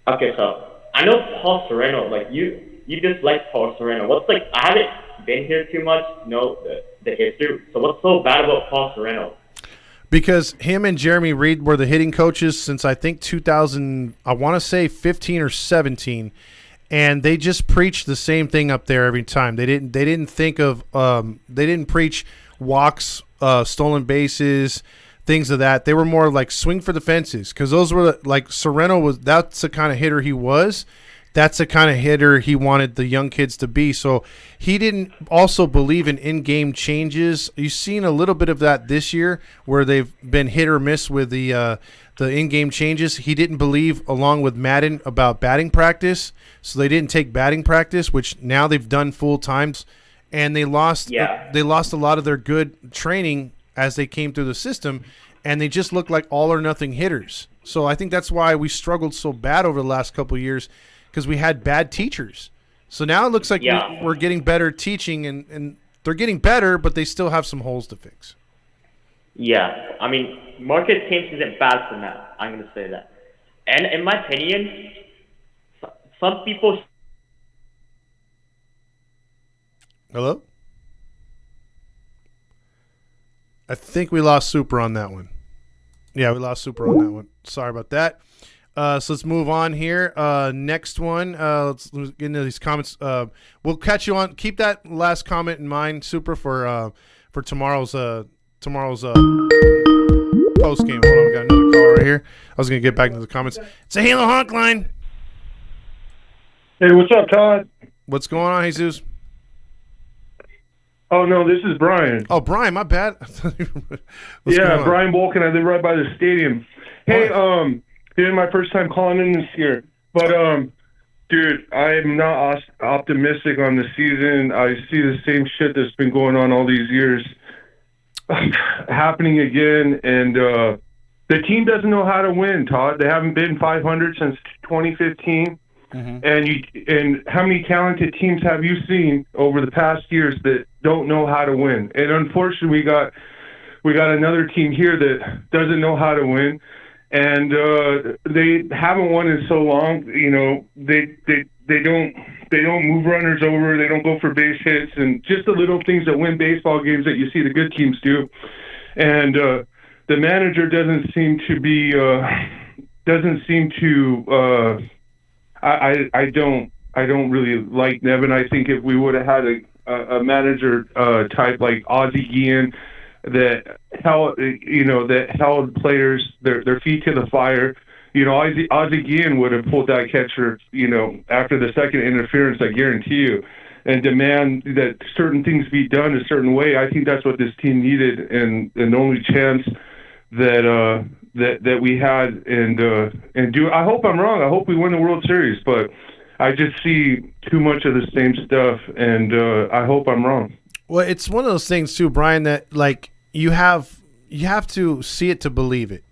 Okay, so I know Paul Sereno. Like you dislike Paul Sereno. What's like? I haven't been here too much to know the history. So what's so bad about Paul Sereno?
Because him and Jeremy Reed were the hitting coaches since I think 2000. I want to say 15 or 17, and they just preached the same thing up there every time. They didn't think of. They didn't preach walks, stolen bases, things of that. They were more like swing for the fences because those were like Sereno was. That's the kind of hitter he was. That's the kind of hitter he wanted the young kids to be. So he didn't also believe in in-game changes. You've seen a little bit of that this year where they've been hit or miss with the in-game changes. He didn't believe, along with Madden, about batting practice. So they didn't take batting practice, which now they've done full times. And they lost a lot of their good training as they came through the system. And they just looked like all or nothing hitters. So I think that's why we struggled so bad over the last couple of years, because we had bad teachers. So now it looks like we're getting better teaching, and they're getting better, but they still have some holes to fix.
Yeah, I mean, market change isn't bad for that. I'm going to say that. And in my opinion, some people...
Hello? I think we lost Super on that one. Yeah, we lost Super on that one. Sorry about that. So let's move on here. Next one. Let's get into these comments. We'll catch you on. Keep that last comment in mind, Super, for tomorrow's post game. Hold on, we got another call right here. I was gonna get back into the comments. It's a Halo Honk line.
Hey, what's up, Todd?
What's going on, Jesus?
Oh no, this is Brian.
Oh, Brian, my bad.
Brian Bolkin. I live right by the stadium. Hey, this is my first time calling in this year, but dude, I'm not optimistic on the season. I see the same shit that's been going on all these years happening again, and the team doesn't know how to win. Todd, they haven't been 500 since 2015. Mm-hmm. And how many talented teams have you seen over the past years that don't know how to win? And unfortunately, we got another team here that doesn't know how to win. And they haven't won in so long. You know, they don't move runners over. They don't go for base hits, and just the little things that win baseball games that you see the good teams do. And the manager doesn't seem to be. I don't really like Nevin. I think if we would have had a manager type like Ozzie Guillen, that held players their feet to the fire. Ozzie Guillen would have pulled that catcher, after the second interference, I guarantee you, and demand that certain things be done a certain way. I think that's what this team needed, and the only chance that we had. I hope I'm wrong. I hope we win the World Series, but I just see too much of the same stuff, and I hope I'm wrong.
Well, it's one of those things too, Brian, that like you have to see it to believe it.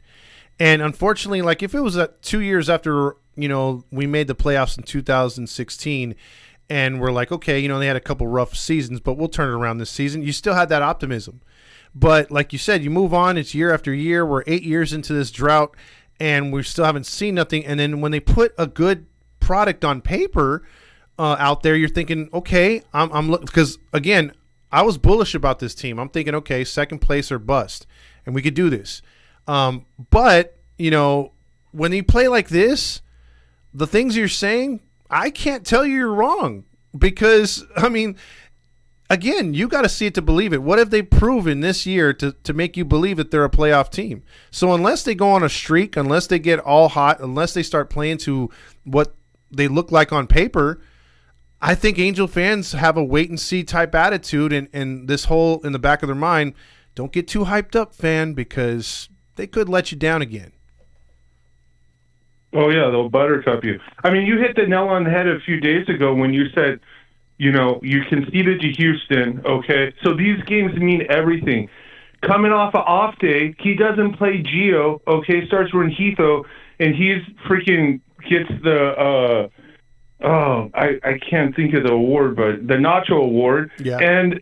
And unfortunately, like if it was 2 years after, we made the playoffs in 2016 and we're like, okay, they had a couple rough seasons, but we'll turn it around this season. You still had that optimism. But like you said, you move on. It's year after year. We're 8 years into this drought and we still haven't seen nothing. And then when they put a good product on paper out there, you're thinking, okay, I'm looking, because again, I was bullish about this team. I'm thinking, okay, second place or bust, and we could do this. But, when you play like this, the things you're saying, I can't tell you you're wrong because, again, you got to see it to believe it. What have they proven this year to make you believe that they're a playoff team? So unless they go on a streak, unless they get all hot, unless they start playing to what they look like on paper, I think Angel fans have a wait-and-see type attitude, and this whole in the back of their mind, don't get too hyped up, fan, because they could let you down again.
Oh, yeah, they'll buttercup you. You hit the nail on the head a few days ago when you said, you conceded to Houston, okay? So these games mean everything. Coming off an off day, he doesn't play Gio, okay, starts Renjito, and he's freaking gets the I can't think of the award, but the Nacho Award.
Yeah.
And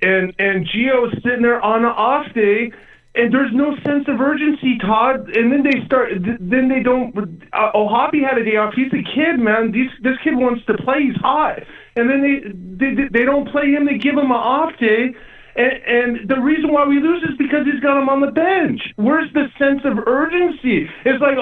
Gio's sitting there on an off day, and there's no sense of urgency, Todd. And then they don't. Ohapi had a day off. He's a kid, man. This kid wants to play. He's hot. And then they don't play him. They give him an off day. And the reason why we lose is because he's got him on the bench. Where's the sense of urgency? It's like,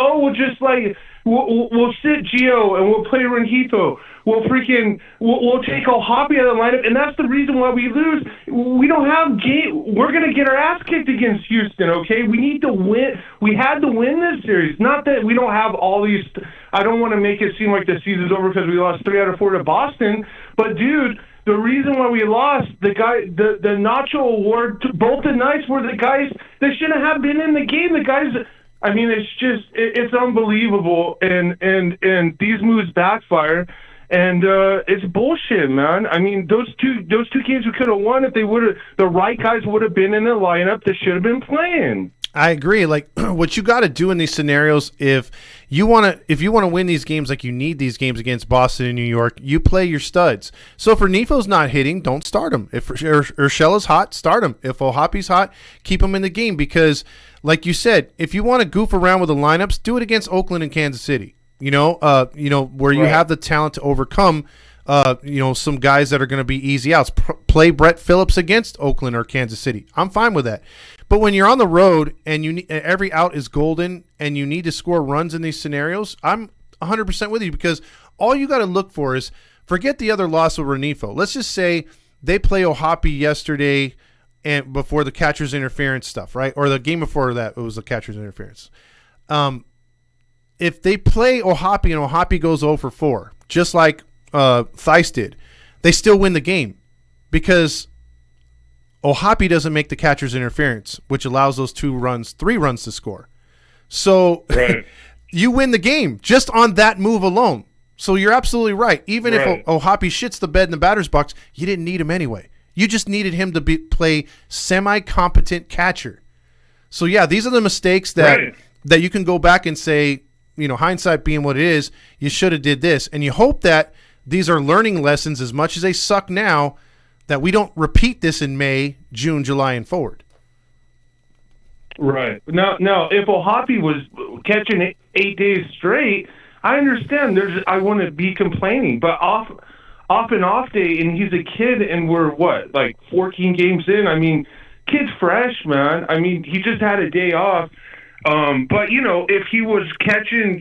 we'll sit Gio and we'll play Renjito. We'll take Ohapi out of the lineup, and that's the reason why we lose. We don't have game. We're gonna get our ass kicked against Houston. Okay, we need to win. We had to win this series. Not that we don't have all these. I don't want to make it seem like the season's over because we lost 3 out of 4 to Boston. But dude, the reason why we lost, the Nacho Award to both the nights were the guys that shouldn't have been in the game. The guys. It's unbelievable, and these moves backfire, and it's bullshit, man. Those two games we could have won if the right guys would have been in the lineup that should have been playing.
I agree. Like what you got to do in these scenarios, if you want to win these games, like you need these games against Boston and New York, you play your studs. So if Renifo's not hitting, don't start him. If Urshela's hot, start him. If Ohapi's hot, keep him in the game because, like you said, if you want to goof around with the lineups, do it against Oakland and Kansas City. Where you have the talent to overcome. Some guys that are going to be easy outs. Play Brett Phillips against Oakland or Kansas City. I'm fine with that. But when you're on the road and every out is golden and you need to score runs in these scenarios, I'm 100% with you because all you got to look for is forget the other loss with Renifo. Let's just say they play Ohapi yesterday and before the catcher's interference stuff, right? Or the game before that, it was the catcher's interference. If they play Ohapi and Ohapi goes 0 for 4, just like Theis did, they still win the game because Ohapi doesn't make the catcher's interference, which allows those 3 runs to score. So right. You win the game just on that move alone. So you're absolutely right. Even if Ohapi shits the bed in the batter's box, you didn't need him anyway. You just needed him to play semi-competent catcher. So yeah, these are the mistakes that you can go back and say, hindsight being what it is, you should have did this. And you hope that these are learning lessons as much as they suck now, that we don't repeat this in May, June, July, and forward.
Right. Now, if Ohapi was catching 8 days straight, I understand. I want to be complaining, but off and off day, and he's a kid, and we're 14 games in. Kid's fresh, man. He just had a day off. But if he was catching,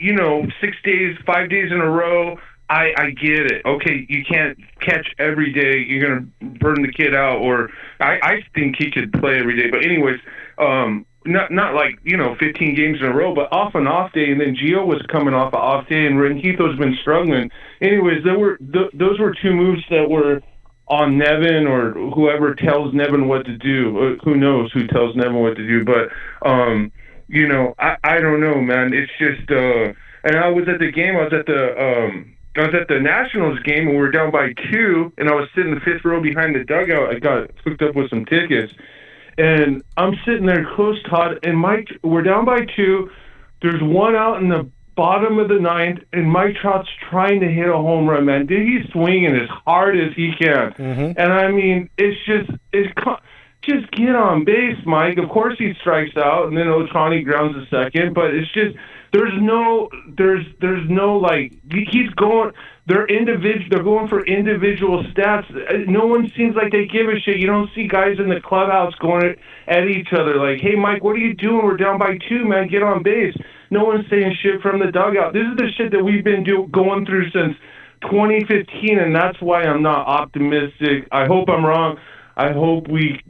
6 days, 5 days in a row, I get it. Okay, you can't catch every day. You're going to burn the kid out. Or I think he could play every day. But anyways, not like 15 games in a row, but off and off day, and then Gio was coming off an off day, and Renjito's been struggling. Anyways, those were two moves that were on Nevin or whoever tells Nevin what to do. Who knows who tells Nevin what to do? But I don't know, man. It's just and I was at the game. I was at the Nationals game, and we were down by 2, and I was sitting in the 5th row behind the dugout. I got hooked up with some tickets, and I'm sitting there close, Todd, and we're down by 2. There's one out in the bottom of the 9th, and Mike Trout's trying to hit a home run, man. Dude, he's swinging as hard as he can. Mm-hmm. And I mean, it's just get on base, Mike. Of course he strikes out, and then Ohtani grounds a second, but it's just there's no like he's going. They're going for individual stats. No one seems like they give a shit. You don't see guys in the clubhouse going at each other like, "Hey, Mike, what are you doing? We're down by 2, man. Get on base." No one's saying shit from the dugout. This is the shit that we've been going through since 2015, and that's why I'm not optimistic. I hope I'm wrong. I hope we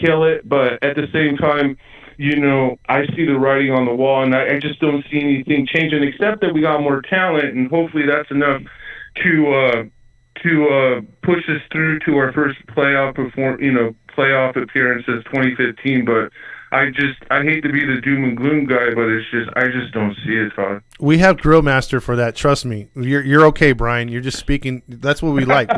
kill it, but at the same time, I see the writing on the wall, and I just don't see anything changing except that we got more talent, and hopefully that's enough to push us through to our first playoff appearance since 2015. But I hate to be the doom and gloom guy, but I just don't see it, Todd.
We have Grill Master for that. Trust me. You're okay, Brian. You're just speaking. That's what we like.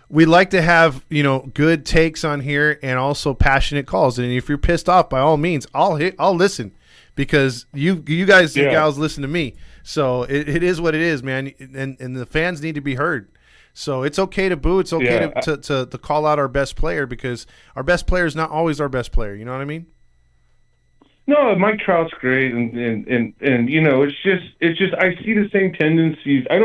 We like to have, good takes on here and also passionate calls. And if you're pissed off, by all means, I'll listen because you guys and gals listen to me. So it is what it is, man. And the fans need to be heard. So it's okay to boo. It's okay to call out our best player because our best player is not always our best player. You know what I mean?
No, Mike Trout's great, and it's just I see the same tendencies. I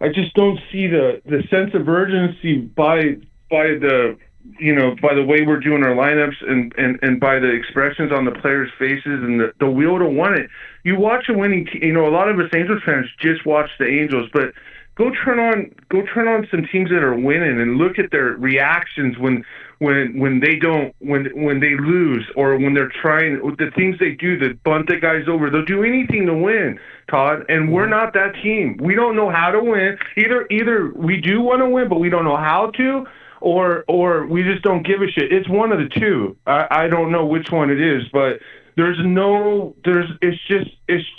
just don't see the sense of urgency by the way we're doing our lineups and by the expressions on the players' faces and the will to want it. You watch a winning team. A lot of us Angels fans just watch the Angels, but go turn on some teams that are winning and look at their reactions when they lose or when they're trying the things they do that bunt the guys over. They'll do anything to win, Todd, and we're not that team. We don't know how to win. Either we do want to win, but we don't know how to, or we just don't give a shit. It's one of the two. I don't know which one it is, but it's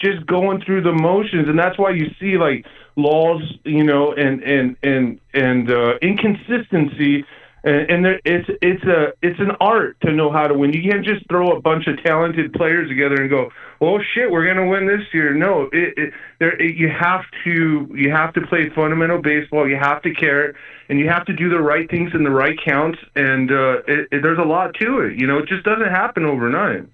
just going through the motions, and that's why you see like laws, and inconsistency. And it's an art to know how to win. You can't just throw a bunch of talented players together and go, "Oh shit, we're gonna win this year." No, you have to play fundamental baseball. You have to care, and you have to do the right things in the right counts. And there's a lot to it. It just doesn't happen overnight.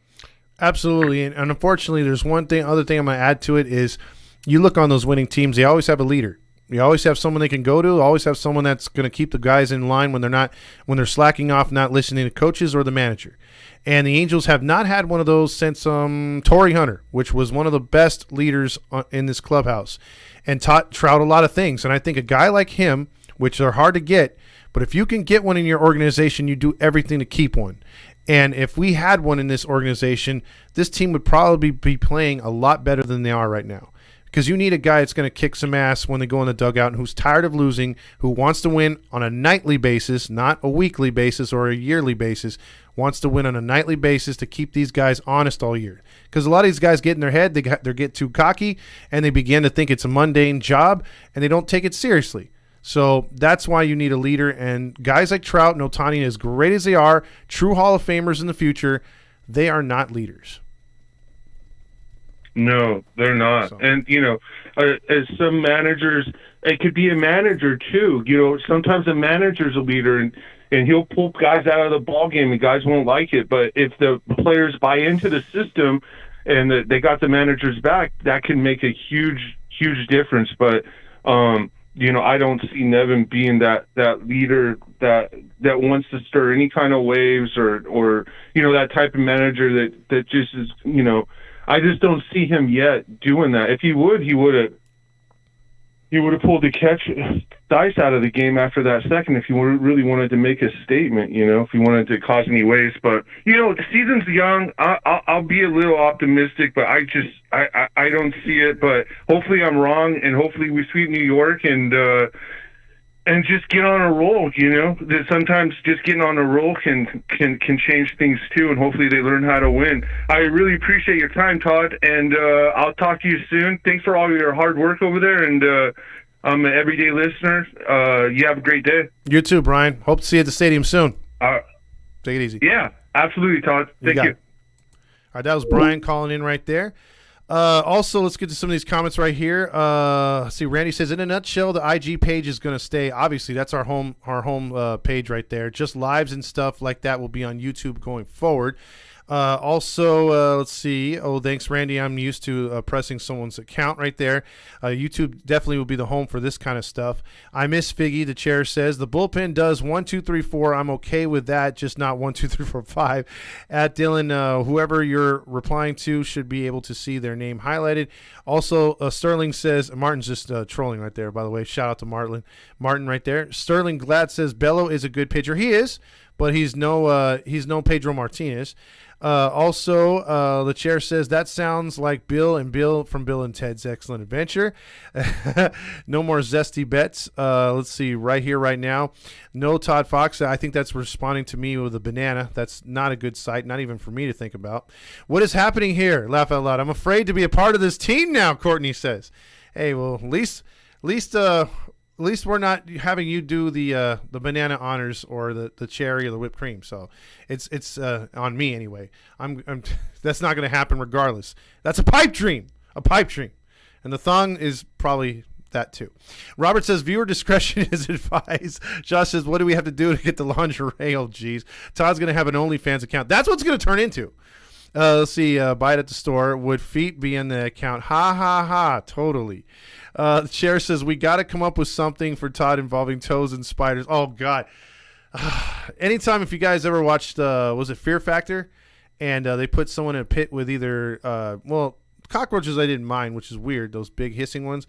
Absolutely, and unfortunately, there's other thing I'm gonna add to it is, you look on those winning teams, they always have a leader. You always have someone they can go to. Always have someone that's going to keep the guys in line when they're slacking off, not listening to coaches or the manager. And the Angels have not had one of those since Torrey Hunter, which was one of the best leaders in this clubhouse, and taught Trout a lot of things. And I think a guy like him, which are hard to get, but if you can get one in your organization, you do everything to keep one. And if we had one in this organization, this team would probably be playing a lot better than they are right now. Because you need a guy that's going to kick some ass when they go in the dugout and who's tired of losing, who wants to win on a nightly basis, not a weekly basis or a yearly basis, wants to win on a nightly basis to keep these guys honest all year. Because a lot of these guys get in their head, they get too cocky, and they begin to think it's a mundane job, and they don't take it seriously. So that's why you need a leader. And guys like Trout and Ohtani, as great as they are, true Hall of Famers in the future, they are not leaders.
No, they're not. So. And, as some managers, it could be a manager too. Sometimes a manager's a leader and he'll pull guys out of the ball game and guys won't like it. But if the players buy into the system and they got the managers back, that can make a huge, huge difference. But, I don't see Nevin being that leader that wants to stir any kind of waves or that type of manager that just is, I just don't see him yet doing that. If he would have. he would have pulled the dice out of the game after that second if he really wanted to make a statement, if he wanted to cause any waste. But, the season's young. I'll be a little optimistic, but I don't see it. But hopefully I'm wrong, and hopefully we sweep New York and just get on a roll, that sometimes just getting on a roll can change things too, and hopefully they learn how to win. I really appreciate your time, Todd, and I'll talk to you soon. Thanks for all your hard work over there, and I'm an everyday listener. You have a great day.
You too, Brian. Hope to see you at the stadium soon. Take it easy.
Yeah, absolutely, Todd. Thank you.
All right, that was Brian calling in right there. Also, let's get to some of these comments right here. See, Randy says, in a nutshell, the IG page is going to stay. Obviously, that's our home page right there. Just lives and stuff like that will be on YouTube going forward. Also, let's see. Oh, thanks, Randy. I'm used to pressing someone's account right there. YouTube definitely will be the home for this kind of stuff. I miss Figgy. The chair says the bullpen does 1, 2, 3, 4. I'm okay with that, just not 1, 2, 3, 4, 5. At Dylan, whoever you're replying to should be able to see their name highlighted. Also, Sterling says Martin's just trolling right there. By the way, shout out to Martin right there. Sterling Glad says Bello is a good pitcher. He is, but he's no Pedro Martinez. Also, the chair says that sounds like Bill from Bill and Ted's Excellent Adventure. No more zesty bets. Let's see right here, right now. No ToddFox. I think that's responding to me with a banana. That's not a good sight, not even for me to think about. What is happening here? Laugh out loud. I'm afraid to be a part of this team now, Courtney says. Hey, well, at least we're not having you do the banana honors or the cherry or the whipped cream. So it's on me anyway. I'm that's not going to happen regardless. That's a pipe dream, and the thong is probably that too. Robert says viewer discretion is advised. Josh says, what do we have to do to get the lingerie? Oh, geez. Todd's going to have an OnlyFans account. That's what's going to turn into. Let's see. Buy it at the store. Would feet be in the account? Ha, ha, ha. Totally. The chair says, we got to come up with something for Todd involving toes and spiders. Oh, God. Anytime, if you guys ever watched, was it Fear Factor? And they put someone in a pit with either, cockroaches I didn't mind, which is weird, those big hissing ones.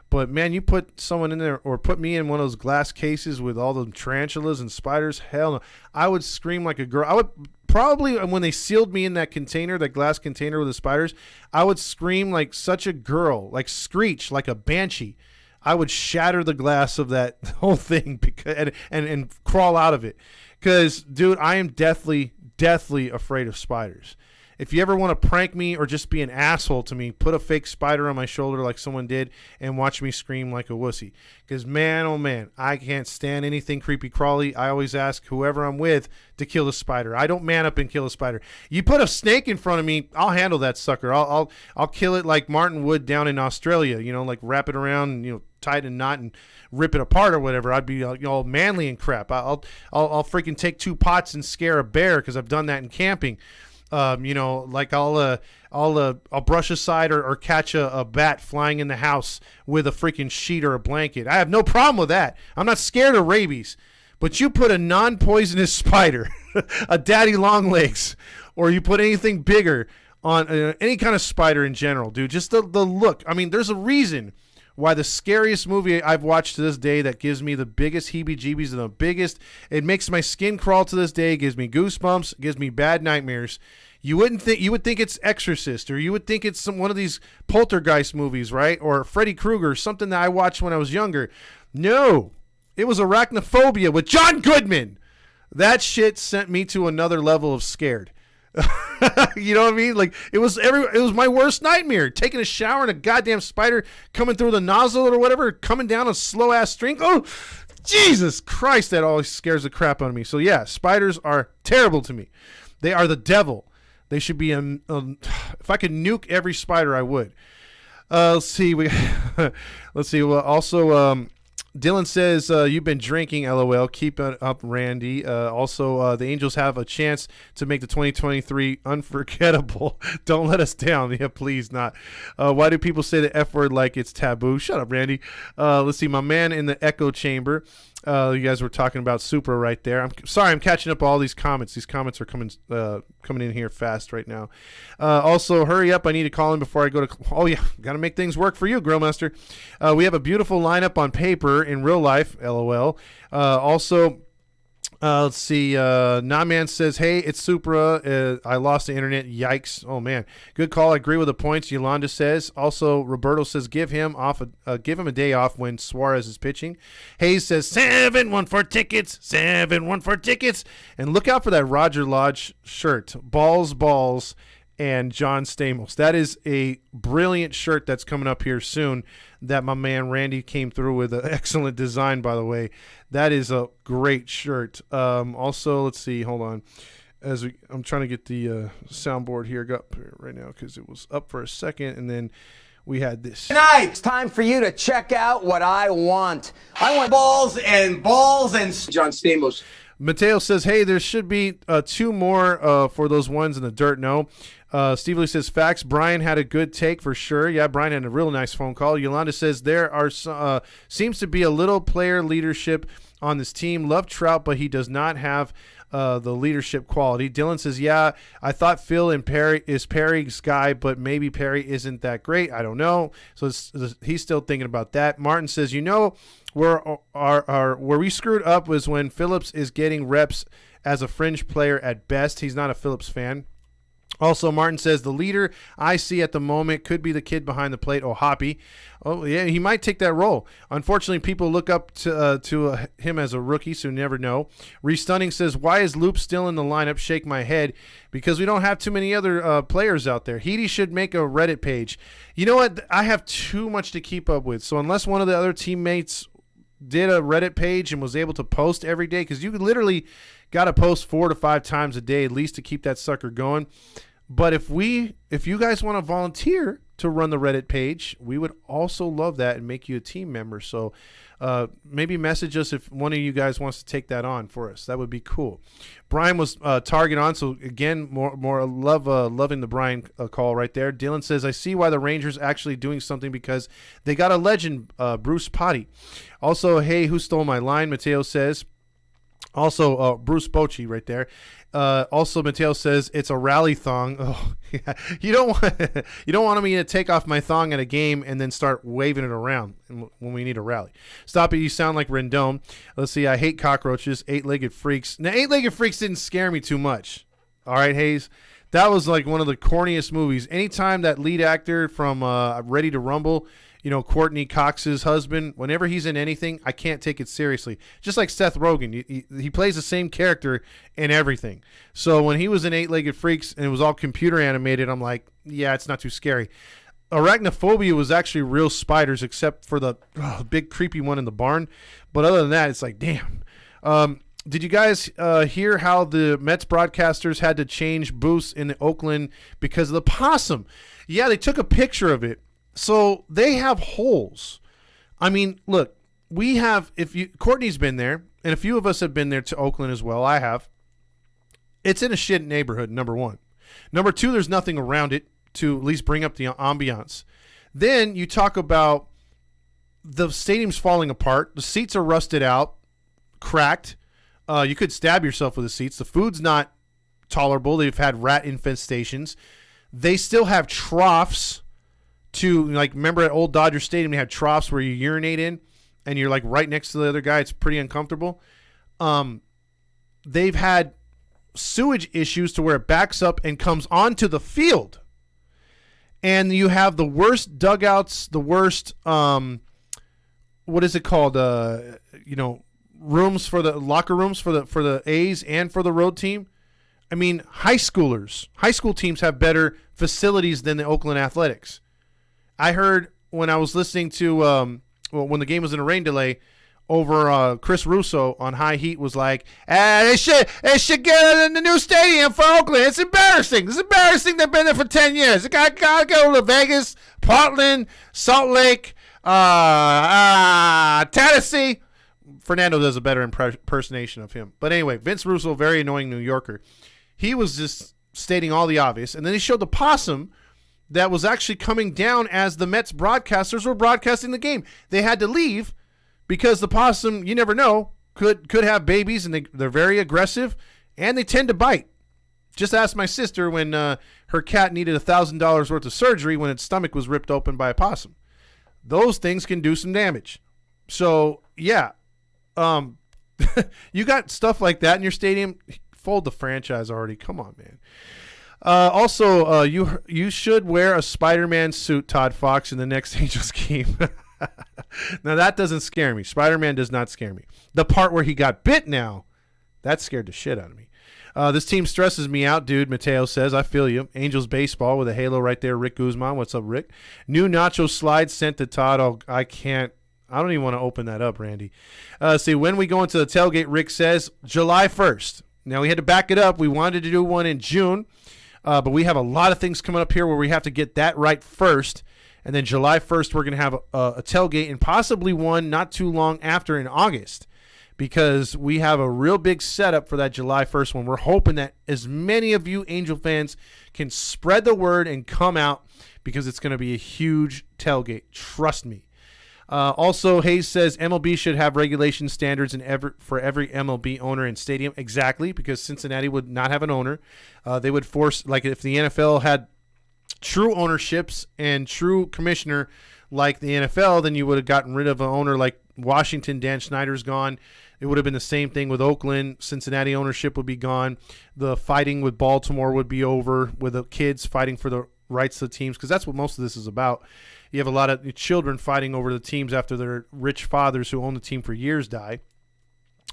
But, man, you put someone in there or put me in one of those glass cases with all the tarantulas and spiders, hell no. I would scream like a girl. I would probably, when they sealed me in that container, that glass container with the spiders, I would scream like such a girl, like screech, like a banshee. I would shatter the glass of that whole thing because, and crawl out of it. Because, dude, I am deathly afraid of spiders. If you ever want to prank me or just be an asshole to me, put a fake spider on my shoulder like someone did and watch me scream like a wussy. Because, man, oh, man, I can't stand anything creepy crawly. I always ask whoever I'm with to kill the spider. I don't man up and kill a spider. You put a snake in front of me, I'll handle that sucker. I'll kill it like Martin would down in Australia, like wrap it around and, tie it in a knot and rip it apart or whatever. I'd be all manly and crap. I'll freaking take 2 pots and scare a bear because I've done that in camping. Like I'll brush aside or catch a bat flying in the house with a freaking sheet or a blanket. I have no problem with that. I'm not scared of rabies. But you put a non-poisonous spider, a daddy long legs, or you put anything bigger on any kind of spider in general, dude. Just the look. I mean, there's a reason why the scariest movie I've watched to this day that gives me the biggest heebie-jeebies and it makes my skin crawl to this day, gives me goosebumps, gives me bad nightmares. You would think it's Exorcist, or you would think it's one of these poltergeist movies, right? Or Freddy Krueger, something that I watched when I was younger. No, it was Arachnophobia with John Goodman. That shit sent me to another level of scared. You know what I mean? Like it was my worst nightmare. Taking a shower and a goddamn spider coming through the nozzle or whatever, coming down a slow ass string. Oh, Jesus Christ! That always scares the crap out of me. So yeah, spiders are terrible to me. They are the devil. They should be if I could nuke every spider, I would. Let's see. Let's see. Well, also. Dylan says, you've been drinking, LOL. Keep it up, Randy. Also, the Angels have a chance to make the 2023 unforgettable. Don't let us down. Yeah, please not. Why do people say the F word like it's taboo? Shut up, Randy. Let's see. My man in the echo chamber. You guys were talking about Supra right there. I'm sorry, I'm catching up all these comments. These comments are coming in here fast right now. Also, hurry up. I need to call in before I go to... Oh, yeah. Got to make things work for you, Grillmaster. We have a beautiful lineup on paper in real life, LOL. Also... let's see. Naman says, "Hey, it's Supra. I lost the internet. Yikes! Oh man, good call. I agree with the points." Yolanda says. Also, Roberto says, "Give him a day off when Suarez is pitching." Hayes says, 7-1 for tickets. 7-1 for tickets. And look out for that Roger Lodge shirt. Balls, and John Stamos. That is a brilliant shirt that's coming up here soon that my man Randy came through with. An excellent design, by the way. That is a great shirt. Also, let's see. Hold on. I'm trying to get the soundboard here up here right now because it was up for a second, and then we had this.
Tonight, it's time for you to check out what I want. I want balls and John Stamos.
Mateo says, "Hey, there should be 2 more for those ones in the dirt." No. Steve Lee says, "Facts. Brian had a good take for sure." Yeah, Brian had a real nice phone call. Yolanda says, "There are seems to be a little player leadership on this team. Love Trout, but he does not have the leadership quality." Dylan says, "Yeah, I thought Phil and Perry is Perry's guy, but maybe Perry isn't that great. I don't know." So he's still thinking about that. Martin says, where we screwed up was when Phillips is getting reps as a fringe player at best. He's not a Phillips fan." Also, Martin says, "The leader I see at the moment could be the kid behind the plate, Hoppy." Oh, yeah, he might take that role. Unfortunately, people look up to him as a rookie, so you never know. Restunning says, "Why is Loop still in the lineup?" Shake my head. Because we don't have too many other players out there. Heedy should make a Reddit page. You know what? I have too much to keep up with. So unless one of the other teammates did a Reddit page and was able to post every day, because you literally got to post 4 to 5 times a day at least to keep that sucker going. But if you guys want to volunteer to run the Reddit page, we would also love that and make you a team member. So maybe message us if one of you guys wants to take that on for us. That would be cool. Brian was target on, so again, more loving the Brian call right there. Dylan says, "I see why the Rangers actually doing something because they got a legend, Bruce Potty." Also, "Hey, who stole my line?" Mateo says. Also, Bruce Bochy right there. Also, Mateo says it's a rally thong. Oh, yeah. You don't want me to take off my thong at a game and then start waving it around when we need a rally. Stop it! You sound like Rendon. Let's see. I hate cockroaches. 8-legged freaks. Now, 8-legged freaks didn't scare me too much. All right, Hayes. That was like one of the corniest movies. Anytime that lead actor from Ready to Rumble, Courtney Cox's husband, whenever he's in anything, I can't take it seriously. Just like Seth Rogen. He plays the same character in everything. So when he was in 8-Legged Freaks and it was all computer animated, I'm like, yeah, it's not too scary. Arachnophobia was actually real spiders except for the big creepy one in the barn. But other than that, it's like, damn. Did you guys hear how the Mets broadcasters had to change booths in Oakland because of the possum? Yeah, they took a picture of it. So they have holes. I mean, look, Courtney's been there, and a few of us have been there to Oakland as well. I have. It's in a shit neighborhood, number one. Number two, there's nothing around it to at least bring up the ambiance. Then you talk about the stadium's falling apart. The seats are rusted out, cracked. You could stab yourself with the seats. The food's not tolerable. They've had rat infestations. They still have troughs. Remember at old Dodger Stadium, they had troughs where you urinate in and you're like right next to the other guy. It's pretty uncomfortable. They've had sewage issues to where it backs up and comes onto the field. And you have the worst dugouts, the worst, what is it called? Rooms for the locker rooms for the A's and for the road team. I mean, high school teams have better facilities than the Oakland Athletics. I heard when I was listening to when the game was in a rain delay over Chris Russo on High Heat was like, they should get in the new stadium for Oakland. It's embarrassing. It's embarrassing. They've been there for 10 years. They got to go to Vegas, Portland, Salt Lake, Tennessee. Fernando does a better impersonation of him. But anyway, Vince Russo, very annoying New Yorker. He was just stating all the obvious. And then he showed the possum that was actually coming down as the Mets broadcasters were broadcasting the game. They had to leave because the possum, you never know, could have babies, and they're very aggressive, and they tend to bite. Just ask my sister when her cat needed $1,000 worth of surgery when its stomach was ripped open by a possum. Those things can do some damage. So, yeah. You got stuff like that in your stadium, fold the franchise already. Come on, man. Also, you should wear a Spider-Man suit, ToddFox, in the next Angels game. Now, that doesn't scare me. Spider-Man does not scare me. The part where he got bit now, that scared the shit out of me. This team stresses me out, dude, Mateo says. I feel you. Angels baseball with a halo right there. Rick Guzman. What's up, Rick? New nacho slide sent to Todd. Oh, I don't even want to open that up, Randy. See, when we go into the tailgate, Rick says July 1st. Now, we had to back it up. We wanted to do one in June, but we have a lot of things coming up here where we have to get that right first. And then July 1st, we're going to have a tailgate and possibly one not too long after in August, because we have a real big setup for that July 1st one. We're hoping that as many of you Angel fans can spread the word and come out, because it's going to be a huge tailgate. Trust me. Also, Hayes says MLB should have regulation standards for every MLB owner and stadium. Exactly, because Cincinnati would not have an owner. They would force, like if the NFL had true ownerships and true commissioner like the NFL, then you would have gotten rid of an owner like Washington. Dan Snyder's gone. It would have been the same thing with Oakland. Cincinnati ownership would be gone. The fighting with Baltimore would be over, with the kids fighting for the rights of the teams, because that's what most of this is about. You have a lot of children fighting over the teams after their rich fathers who own the team for years die.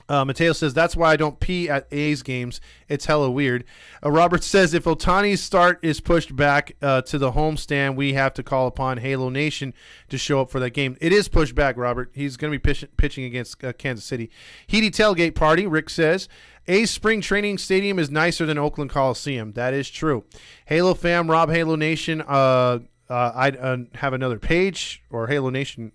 Mateo says, that's why I don't pee at A's games. It's hella weird. Robert says, if Ohtani's start is pushed back to the homestand, we have to call upon Halo Nation to show up for that game. It is pushed back, Robert. He's going to be pitching against Kansas City. Heady tailgate party, Rick says. A's spring training stadium is nicer than Oakland Coliseum. That is true. Halo fam, Rob Halo Nation. I have another page, or Halo Nation.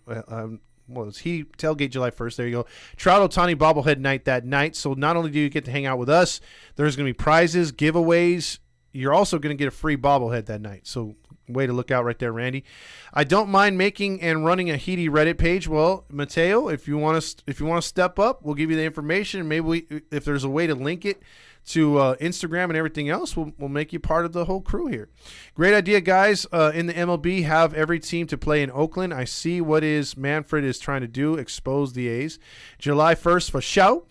He tailgate July 1st. There you go. Trout Ohtani bobblehead night that night. So not only do you get to hang out with us, there's going to be prizes, giveaways. You're also going to get a free bobblehead that night. So way to look out right there, Randy. I don't mind making and running a Heady Reddit page. Well, Mateo, if you want to step up, we'll give you the information. Maybe if there's a way to link it to Instagram and everything else, we'll make you part of the whole crew here. Great idea, guys. In the MLB, have every team to play in Oakland. I see what Manfred is trying to do, expose the A's. July 1st for show,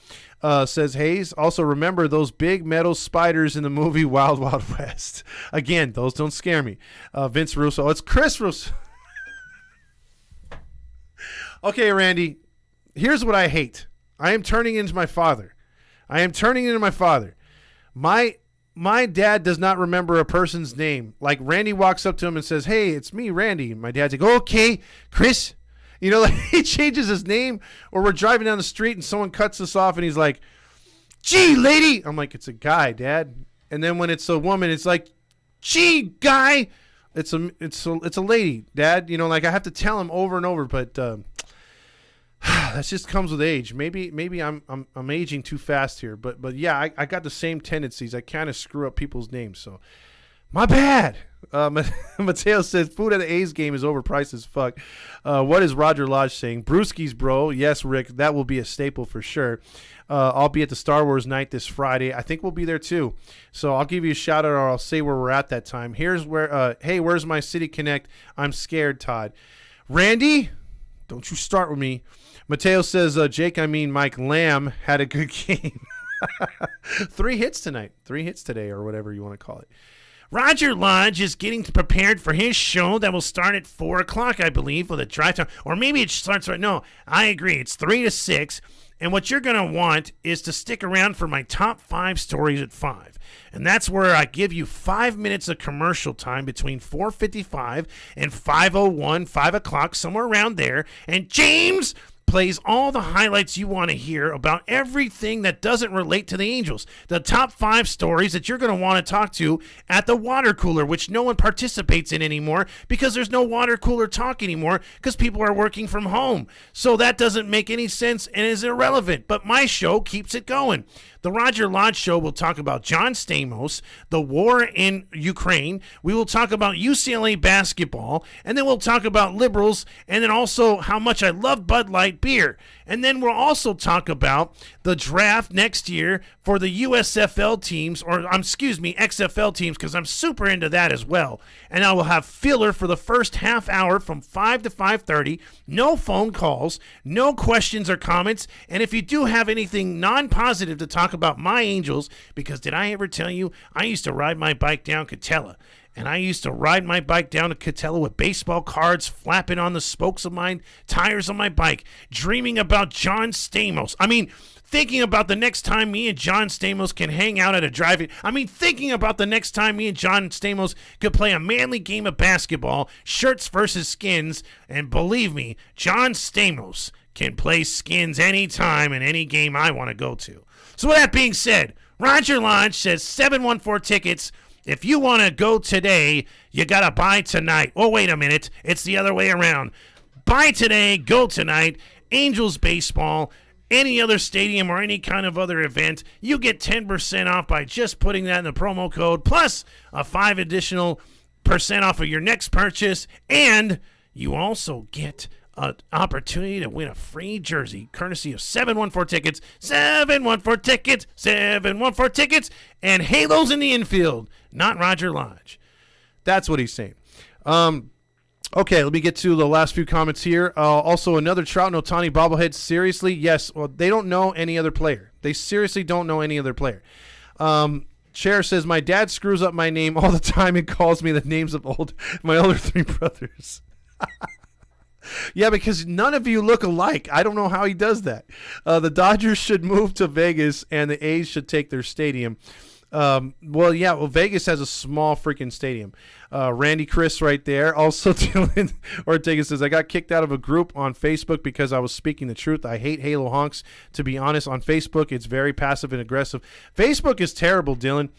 says Hayes. Also, remember those big metal spiders in the movie Wild Wild West. Again, those don't scare me. Vince Russo. It's Chris Russo. Okay, Randy, here's what I hate. I am turning into my father. My dad does not remember a person's name. Like, Randy walks up to him and says, hey, it's me, Randy. And my dad's like, okay, Chris. You know, like, he changes his name. Or we're driving down the street and someone cuts us off and he's like, gee, lady. I'm like, it's a guy, Dad. And then when it's a woman, it's like, gee, guy. It's a lady, Dad. You know, like, I have to tell him over and over, but that just comes with age. Maybe I'm aging too fast here, but yeah, I got the same tendencies. I kind of screw up people's names, so my bad. Mateo says food at the A's game is overpriced as fuck. What is Roger Lodge saying? Brewskis, bro. Yes, Rick, that will be a staple for sure. I'll be at the Star Wars night this Friday. I think we'll be there too. So I'll give you a shout out, or I'll say where we're at that time. Here's where. Hey, where's my City Connect? I'm scared, Todd. Randy, don't you start with me. Mateo says, Mike Lamb had a good game. 3 hits tonight. 3 hits today, or whatever you want to call it. Roger Lodge is getting prepared for his show that will start at 4 o'clock, I believe, with a drive time. Or maybe it starts right now. I agree. It's 3 to 6. And what you're going to want is to stick around for my top 5 stories at 5. And that's where I give you 5 minutes of commercial time between 4:55 and 5:01, 5 o'clock, somewhere around there. And James plays all the highlights you want to hear about everything that doesn't relate to the Angels. The top 5 stories that you're going to want to talk to at the water cooler, which no one participates in anymore because there's no water cooler talk anymore because people are working from home. So that doesn't make any sense and is irrelevant. But my show keeps it going. The Roger Lodge Show will talk about John Stamos, the war in Ukraine. We will talk about UCLA basketball, and then we'll talk about liberals, and then also how much I love Bud Light, beer. And then we'll also talk about the draft next year for the USFL teams, or XFL teams, because I'm super into that as well. And I will have filler for the first half hour from 5 to 5:30. No phone calls, no questions or comments. And if you do have anything non-positive to talk about my Angels, because did I ever tell you I used to ride my bike down Catella? And I used to ride my bike down to Catella with baseball cards flapping on the spokes of my tires on my bike, dreaming about John Stamos. I mean, thinking about the next time me and John Stamos can hang out at a drive-in. I mean, thinking about the next time me and John Stamos could play a manly game of basketball, shirts versus skins. And believe me, John Stamos can play skins anytime in any game I want to go to. So with that being said, Roger Lodge says 714 tickets. If you want to go today, you got to buy tonight. Oh, wait a minute. It's the other way around. Buy today, go tonight. Angels baseball, any other stadium or any kind of other event, you get 10% off by just putting that in the promo code, plus a 5 additional % off of your next purchase. And you also get an opportunity to win a free jersey, courtesy of 714 tickets, 714 tickets, 714 tickets, and Halos in the infield, not Roger Lodge. That's what he's saying. Okay, let me get to the last few comments here. Also, another Trout and Ohtani bobblehead. Seriously, yes. Well, they don't know any other player. They seriously don't know any other player. Chair says, my dad screws up my name all the time and calls me the names of my older 3 brothers. Yeah, because none of you look alike. I don't know how he does that. The Dodgers should move to Vegas, and the A's should take their stadium. Vegas has a small freaking stadium. Randy Chris right there. Also, Dylan Ortega says, I got kicked out of a group on Facebook because I was speaking the truth. I hate Halo honks. To be honest, on Facebook, it's very passive and aggressive. Facebook is terrible, Dylan.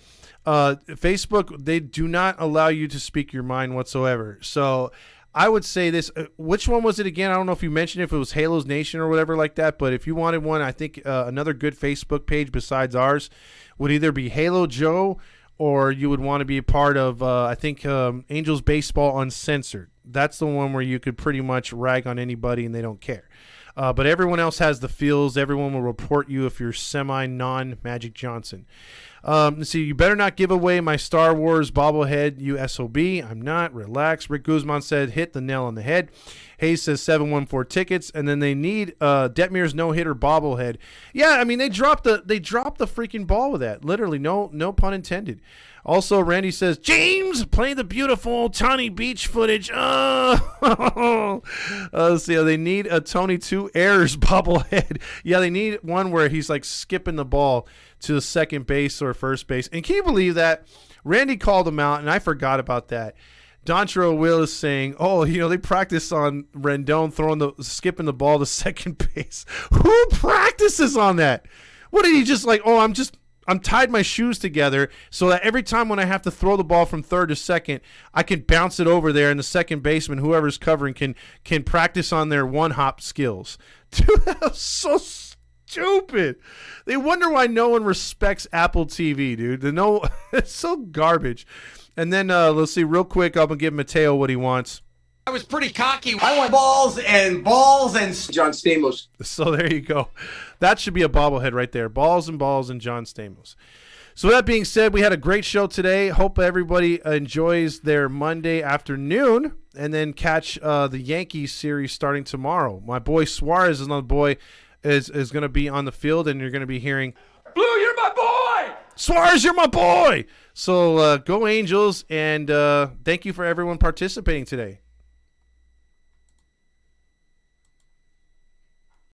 Facebook, they do not allow you to speak your mind whatsoever. So I would say this. Which one was it again? I don't know if you mentioned if it was Halos Nation or whatever like that, but if you wanted one, I think another good Facebook page besides ours would either be Halo Joe, or you would want to be a part of, Angels Baseball Uncensored. That's the one where you could pretty much rag on anybody and they don't care. But everyone else has the feels. Everyone will report you if you're semi-non-Magic Johnson. Let's see, you better not give away my Star Wars bobblehead, you SOB. I'm not. Relax. Rick Guzman said, hit the nail on the head. Hayes says 714 tickets, and then they need Detmer's no-hitter bobblehead. Yeah, I mean, they dropped the freaking ball with that. Literally, no pun intended. Also, Randy says, James, play the beautiful Tawny Beach footage. Let's see, they need a Tony 2 Errors bobblehead. Yeah, they need one where he's like skipping the ball to the second base or first base. And can you believe that? Randy called him out, and I forgot about that. Dontrell Will is saying, they practice on Rendon skipping the ball to second base. Who practices on that? What did he just like, I'm tied my shoes together so that every time when I have to throw the ball from third to second, I can bounce it over there and the second baseman, whoever's covering, can practice on their one-hop skills. Dude, that was so stupid. They wonder why no one respects Apple TV, dude. It's so garbage. And then let's see, real quick, I'm going to give Mateo what he wants.
I was pretty cocky. I want balls and John Stamos.
So there you go. That should be a bobblehead right there. Balls and John Stamos. So with that being said, we had a great show today. Hope everybody enjoys their Monday afternoon, and then catch the Yankees series starting tomorrow. My boy Suarez is another boy is going to be on the field, and you're going to be hearing,
Blue, you're my boy!
Suarez, you're my boy! So go Angels, and thank you for everyone participating today.